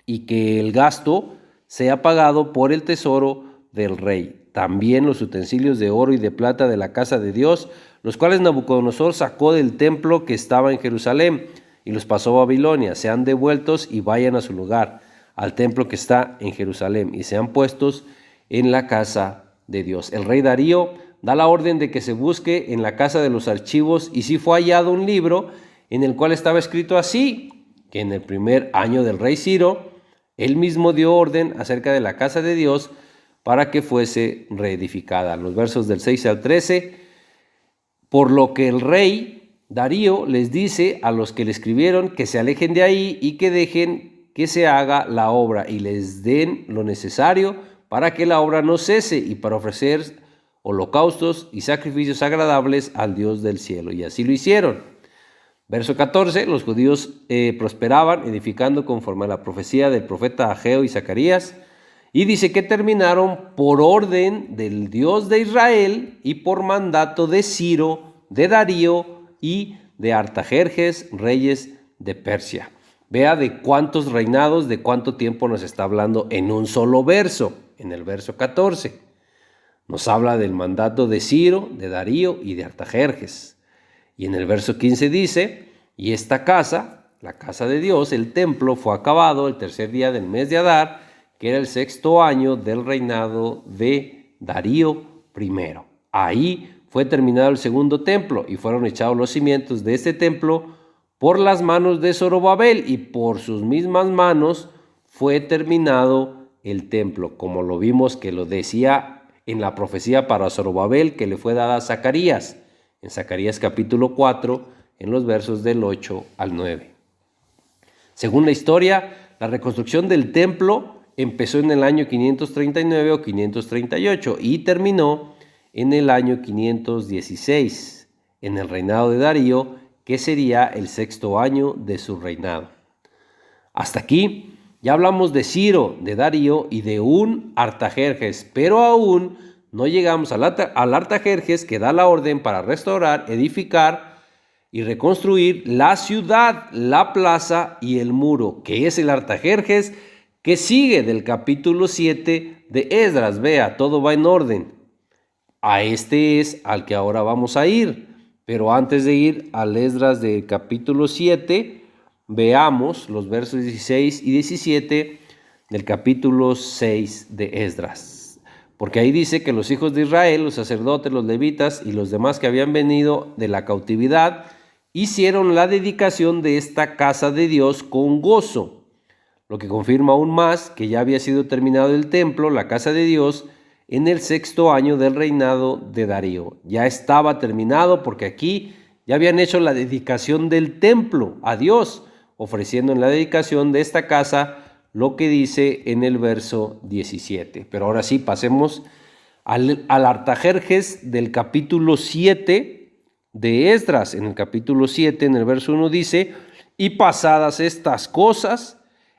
y que el gasto sea pagado por el tesoro del rey. También los utensilios de oro y de plata de la casa de Dios, los cuales Nabucodonosor sacó del templo que estaba en Jerusalén y los pasó a Babilonia, sean devueltos y vayan a su lugar, al templo que está en Jerusalén, y sean puestos en la casa de Dios. El rey Darío da la orden de que se busque en la casa de los archivos, y sí fue hallado un libro en el cual estaba escrito así, que en el primer año del rey Ciro, él mismo dio orden acerca de la casa de Dios para que fuese reedificada. Los versos del 6 al 13, por lo que el rey Darío les dice a los que le escribieron que se alejen de ahí y que dejen que se haga la obra y les den lo necesario para que la obra no cese y para ofrecer holocaustos y sacrificios agradables al Dios del cielo. Y así lo hicieron. Verso 14, los judíos prosperaban edificando conforme a la profecía del profeta Ageo y Zacarías. Y dice que terminaron por orden del Dios de Israel y por mandato de Ciro, de Darío y de Artajerjes, reyes de Persia. Vea de cuántos reinados, de cuánto tiempo nos está hablando en un solo verso, en el verso 14. Nos habla del mandato de Ciro, de Darío y de Artajerjes. Y en el verso 15 dice, y esta casa, la casa de Dios, el templo, fue acabado el tercer día del mes de Adar, que era el 6º año del reinado de Darío I. Ahí fue terminado el segundo templo y fueron echados los cimientos de este templo por las manos de Zorobabel, y por sus mismas manos fue terminado el templo, como lo vimos que lo decía en la profecía para Zorobabel que le fue dada a Zacarías, en Zacarías capítulo 4, en los versos del 8 al 9. Según la historia, la reconstrucción del templo empezó en el año 539 o 538 y terminó en el año 516, en el reinado de Darío, que sería el 6º año de su reinado. Hasta aquí ya hablamos de Ciro, de Darío y de un Artajerjes, pero aún no llegamos al Artajerjes que da la orden para restaurar, edificar y reconstruir la ciudad, la plaza y el muro, que es el Artajerjes que sigue del capítulo 7 de Esdras. Vea, todo va en orden. A este es al que ahora vamos a ir. Pero antes de ir al Esdras del capítulo 7, veamos los versos 16 y 17 del capítulo 6 de Esdras. Porque ahí dice que los hijos de Israel, los sacerdotes, los levitas y los demás que habían venido de la cautividad, hicieron la dedicación de esta casa de Dios con gozo, lo que confirma aún más que ya había sido terminado el templo, la casa de Dios, en el 6º año del reinado de Darío. Ya estaba terminado porque aquí ya habían hecho la dedicación del templo a Dios, ofreciendo en la dedicación de esta casa lo que dice en el verso 17. Pero ahora sí, pasemos al Artajerjes del capítulo 7 de Esdras. En el capítulo 7, en el verso 1 dice: y pasadas estas cosas,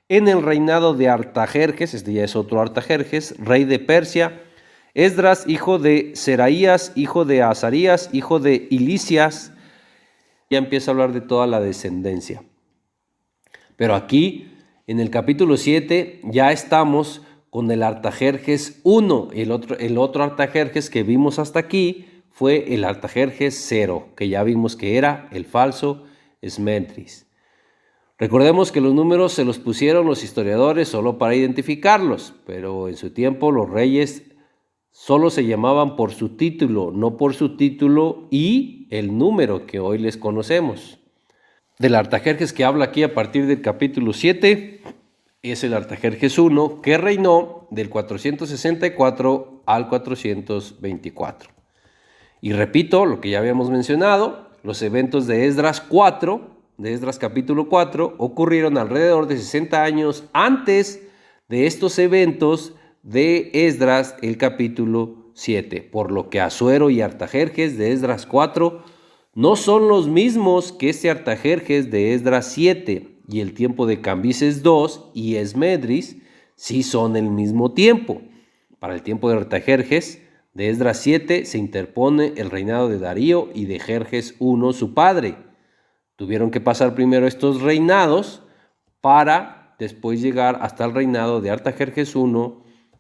en el reinado de Artajerjes, este ya es otro Artajerjes, rey de Persia, Esdras, hijo de Seraías, hijo de Azarías, hijo de Hilcías, ya empieza a hablar de toda la descendencia. Pero aquí, en el capítulo 7, ya estamos con el Artajerjes 1. El otro Artajerjes que vimos hasta aquí fue el Artajerjes 0, que ya vimos que era el falso Esmendris. Recordemos que los números se los pusieron los historiadores solo para identificarlos, pero en su tiempo los reyes solo se llamaban por su título, no por su título y el número que hoy les conocemos. Del Artajerjes que habla aquí a partir del capítulo 7 es el Artajerjes 1, que reinó del 464 al 424. Y repito lo que ya habíamos mencionado, los eventos de Esdras 4, de Esdras capítulo 4, ocurrieron alrededor de 60 años antes de estos eventos de Esdras el capítulo 7, por lo que Asuero y Artajerjes de Esdras 4 no son los mismos que este Artajerjes de Esdras 7, y el tiempo de Cambises II y Esmendris sí son el mismo tiempo. Para el tiempo de Artajerjes de Esdras 7 se interpone el reinado de Darío y de Jerjes I, su padre. Tuvieron que pasar primero estos reinados para después llegar hasta el reinado de Artajerjes I,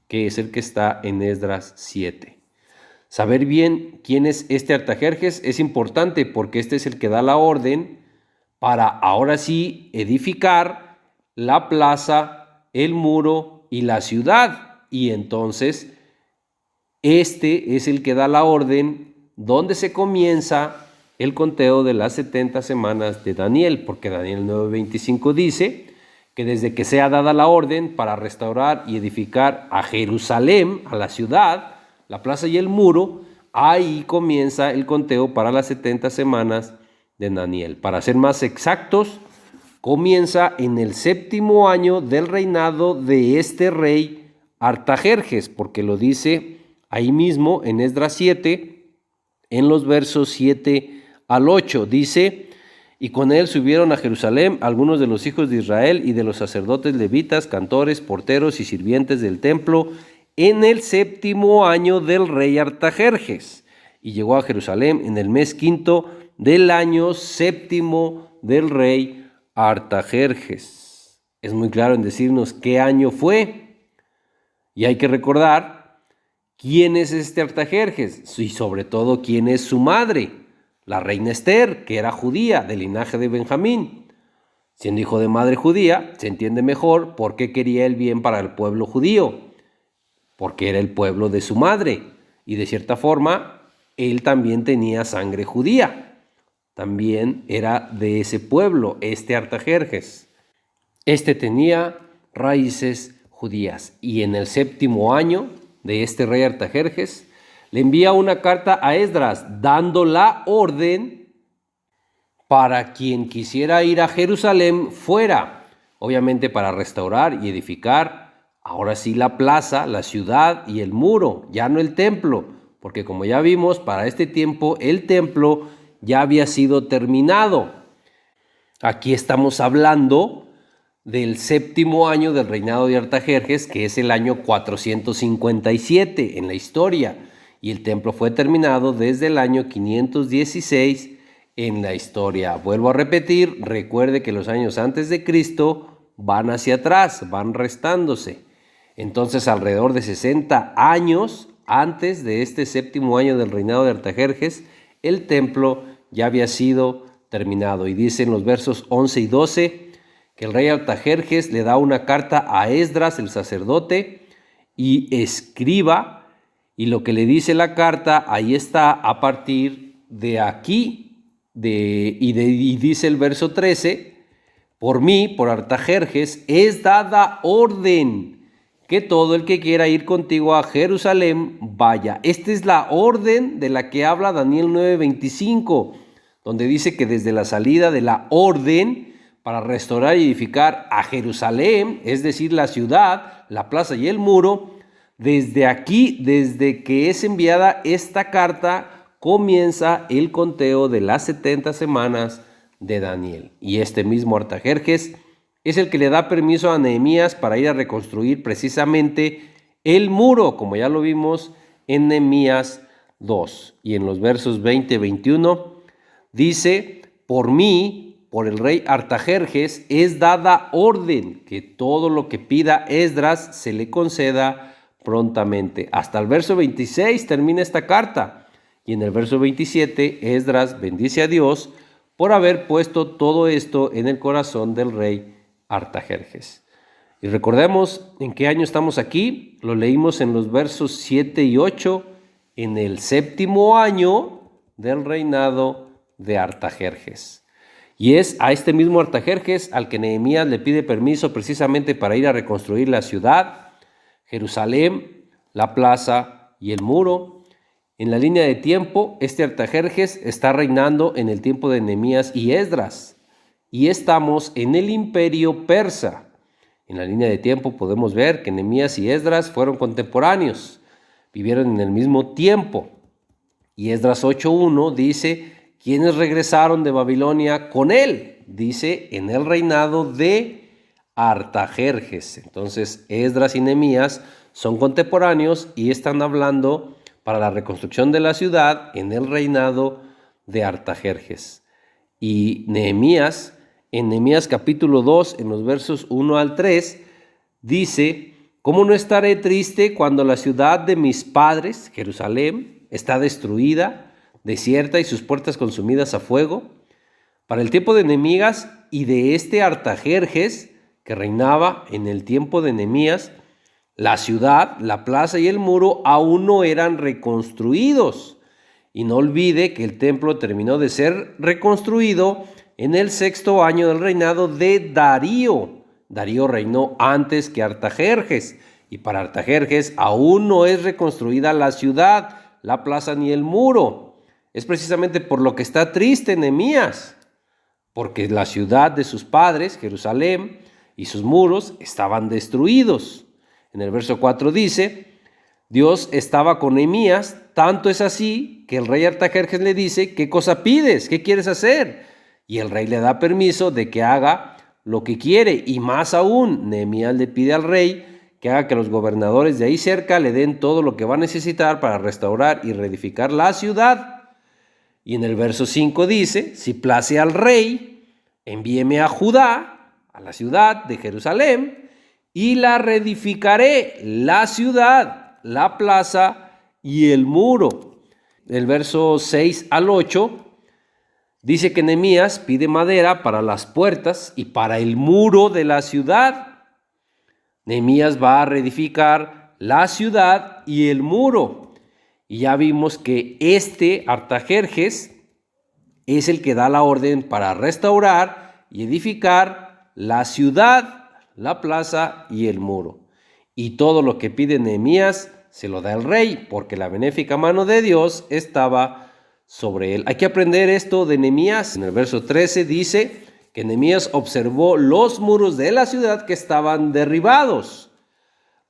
que es el que está en Esdras 7. Saber bien quién es este Artajerjes es importante porque este es el que da la orden para ahora sí edificar la plaza, el muro y la ciudad. Y entonces este es el que da la orden donde se comienza el conteo de las 70 semanas de Daniel, porque Daniel 9:25 dice que desde que sea dada la orden para restaurar y edificar a Jerusalén, a la ciudad, la plaza y el muro, ahí comienza el conteo para las 70 semanas de Daniel. Para ser más exactos, comienza en el 7º año del reinado de este rey Artajerjes, porque lo dice ahí mismo en Esdras 7, en los versos 7 al 8, dice: y con él subieron a Jerusalén algunos de los hijos de Israel y de los sacerdotes levitas, cantores, porteros y sirvientes del templo, en el 7º año del rey Artajerjes. Y llegó a Jerusalén en el mes 5 del año 7 del rey Artajerjes. Es muy claro en decirnos qué año fue. Y hay que recordar quién es este Artajerjes y sobre todo quién es su madre, la reina Esther, que era judía, del linaje de Benjamín. Siendo hijo de madre judía, se entiende mejor por qué quería el bien para el pueblo judío, porque era el pueblo de su madre, y de cierta forma, él también tenía sangre judía. También era de ese pueblo, este Artajerjes. Este tenía raíces judías, y en el 7º año de este rey Artajerjes, le envía una carta a Esdras dando la orden para quien quisiera ir a Jerusalén fuera, obviamente para restaurar y edificar ahora sí la plaza, la ciudad y el muro, ya no el templo, porque como ya vimos, para este tiempo el templo ya había sido terminado. Aquí estamos hablando del 7º año del reinado de Artajerjes, que es el año 457 en la historia. Y el templo fue terminado desde el año 516 en la historia. Vuelvo a repetir, recuerde que los años antes de Cristo van hacia atrás, van restándose. Entonces, alrededor de 60 años antes de este 7º año del reinado de Artajerjes, el templo ya había sido terminado. Y dicen los versos 11 y 12 que el rey Artajerjes le da una carta a Esdras, el sacerdote y escriba, y lo que le dice la carta, ahí está a partir de aquí, y dice el verso 13, por mí, por Artajerjes, es dada orden que todo el que quiera ir contigo a Jerusalén vaya. Esta es la orden de la que habla Daniel 9:25, donde dice que desde la salida de la orden para restaurar y edificar a Jerusalén, es decir, la ciudad, la plaza y el muro, desde aquí, desde que es enviada esta carta, comienza el conteo de las 70 semanas de Daniel. Y este mismo Artajerjes es el que le da permiso a Nehemías para ir a reconstruir precisamente el muro, como ya lo vimos en Nehemías 2. Y en los versos 20 y 21 dice, por mí, por el rey Artajerjes, es dada orden que todo lo que pida Esdras se le conceda prontamente. Hasta el verso 26 termina esta carta. Y en el verso 27, Esdras bendice a Dios por haber puesto todo esto en el corazón del rey Artajerjes. Y recordemos en qué año estamos aquí. Lo leímos en los versos 7 y 8, en el 7º año del reinado de Artajerjes. Y es a este mismo Artajerjes al que Nehemías le pide permiso precisamente para ir a reconstruir la ciudad, Jerusalén, la plaza y el muro. En la línea de tiempo, este Artajerjes está reinando en el tiempo de Nehemías y Esdras. Y estamos en el imperio persa. En la línea de tiempo podemos ver que Nehemías y Esdras fueron contemporáneos, vivieron en el mismo tiempo. Y Esdras 8:1 dice, ¿quiénes regresaron de Babilonia con él? Dice, en el reinado de Artajerjes. Entonces, Esdras y Nehemías son contemporáneos y están hablando para la reconstrucción de la ciudad en el reinado de Artajerjes. Y Nehemías, en Nehemías capítulo 2, en los versos 1 al 3, dice, ¿cómo no estaré triste cuando la ciudad de mis padres, Jerusalén, está destruida, desierta y sus puertas consumidas a fuego? Para el tiempo de Nehemías y de este Artajerjes, que reinaba en el tiempo de Nehemías, la ciudad, la plaza y el muro aún no eran reconstruidos. Y no olvide que el templo terminó de ser reconstruido en el 6º año del reinado de Darío. Darío reinó antes que Artajerjes, y para Artajerjes aún no es reconstruida la ciudad, la plaza ni el muro. Es precisamente por lo que está triste Nehemías, porque la ciudad de sus padres, Jerusalén, y sus muros estaban destruidos. En el verso 4 dice, Dios estaba con Nehemías, tanto es así que el rey Artajerjes le dice, ¿qué cosa pides? ¿Qué quieres hacer? Y el rey le da permiso de que haga lo que quiere, y más aún, Nehemías le pide al rey que haga que los gobernadores de ahí cerca le den todo lo que va a necesitar para restaurar y reedificar la ciudad. Y en el verso 5 dice, si place al rey, envíeme a Judá, a la ciudad de Jerusalén, y la reedificaré, la ciudad, la plaza y el muro. El verso 6 al 8 dice que Nehemías pide madera para las puertas y para el muro de la ciudad. Nehemías va a reedificar la ciudad y el muro. Y ya vimos que este Artajerjes es el que da la orden para restaurar y edificar la ciudad, la plaza y el muro. Y todo lo que pide Nehemías se lo da el rey, porque la benéfica mano de Dios estaba sobre él. Hay que aprender esto de Nehemías. En el verso 13 dice que Nehemías observó los muros de la ciudad que estaban derribados.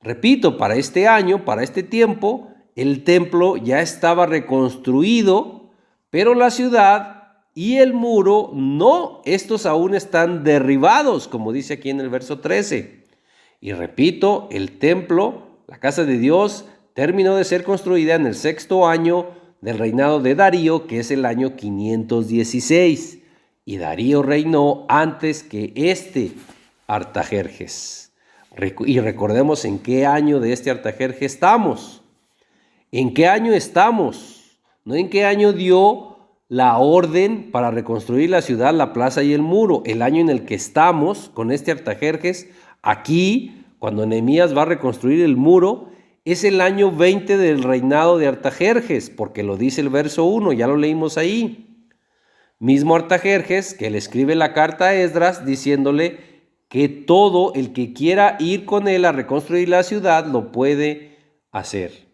Repito, para este año, para este tiempo, el templo ya estaba reconstruido, pero la ciudad y el muro no, estos aún están derribados, como dice aquí en el verso 13. Y repito, el templo, la casa de Dios, terminó de ser construida en el 6º año del reinado de Darío, que es el año 516. Y Darío reinó antes que este Artajerjes. Y recordemos en qué año de este Artajerjes estamos. ¿En qué año estamos? No en qué año dio la orden para reconstruir la ciudad, la plaza y el muro. El año en el que estamos con este Artajerjes, aquí, cuando Nehemías va a reconstruir el muro, es el año 20 del reinado de Artajerjes, porque lo dice el verso 1, ya lo leímos ahí. Mismo Artajerjes que le escribe la carta a Esdras diciéndole que todo el que quiera ir con él a reconstruir la ciudad lo puede hacer.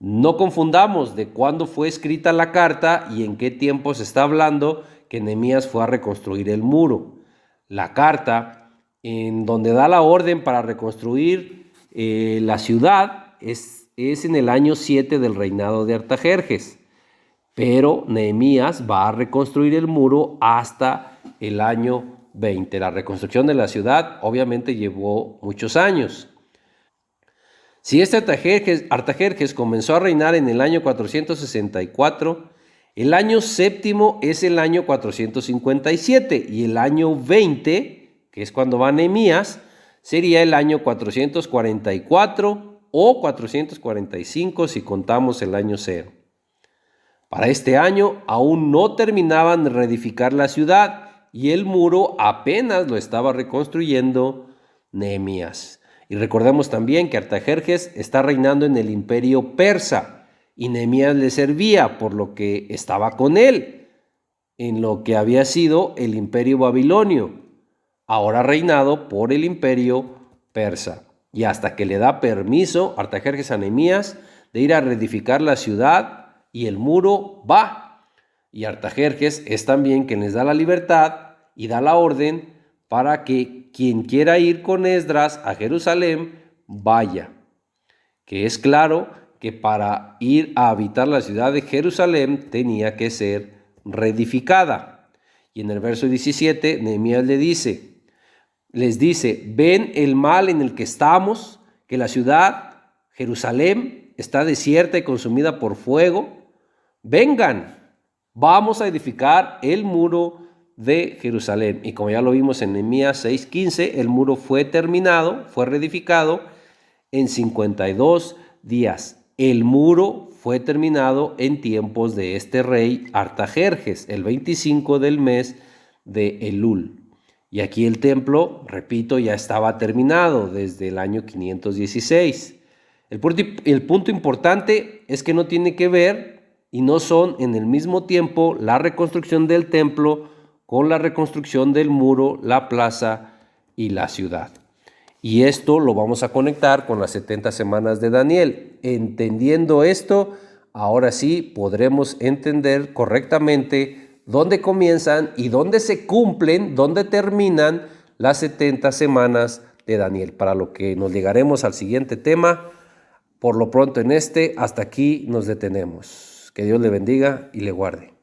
No confundamos de cuándo fue escrita la carta y en qué tiempo se está hablando que Nehemías fue a reconstruir el muro. La carta, en donde da la orden para reconstruir la ciudad, es en el año 7 del reinado de Artajerjes. Pero Nehemías va a reconstruir el muro hasta el año 20. La reconstrucción de la ciudad obviamente llevó muchos años. Si este Artajerjes comenzó a reinar en el año 464, el año séptimo es el año 457 y el año 20, que es cuando va Nehemías, sería el año 444 o 445 si contamos el año 0. Para este año aún no terminaban de reedificar la ciudad y el muro apenas lo estaba reconstruyendo Nehemías. Y recordemos también que Artajerjes está reinando en el imperio persa y Nehemías le servía, por lo que estaba con él en lo que había sido el imperio babilonio, ahora reinado por el imperio persa. Y hasta que le da permiso Artajerjes a Nehemías de ir a reedificar la ciudad y el muro va. Y Artajerjes es también quien les da la libertad y da la orden para que quien quiera ir con Esdras a Jerusalén vaya. Que es claro que para ir a habitar la ciudad de Jerusalén tenía que ser reedificada. Y en el verso 17 Nehemías les dice, ven el mal en el que estamos, que la ciudad, Jerusalén, está desierta y consumida por fuego. Vengan, vamos a edificar el muro de Jerusalén. Y como ya lo vimos en Nehemías 6:15, el muro fue terminado, fue reedificado en 52 días. El muro fue terminado en tiempos de este rey Artajerjes, el 25 del mes de Elul. Y aquí el templo, repito, ya estaba terminado desde el año 516. El punto importante es que no tiene que ver y no son en el mismo tiempo la reconstrucción del templo con la reconstrucción del muro, la plaza y la ciudad. Y esto lo vamos a conectar con las 70 semanas de Daniel. Entendiendo esto, ahora sí podremos entender correctamente dónde comienzan y dónde se cumplen, dónde terminan las 70 semanas de Daniel, para lo que nos llegaremos al siguiente tema. Por lo pronto hasta aquí nos detenemos. Que Dios le bendiga y le guarde.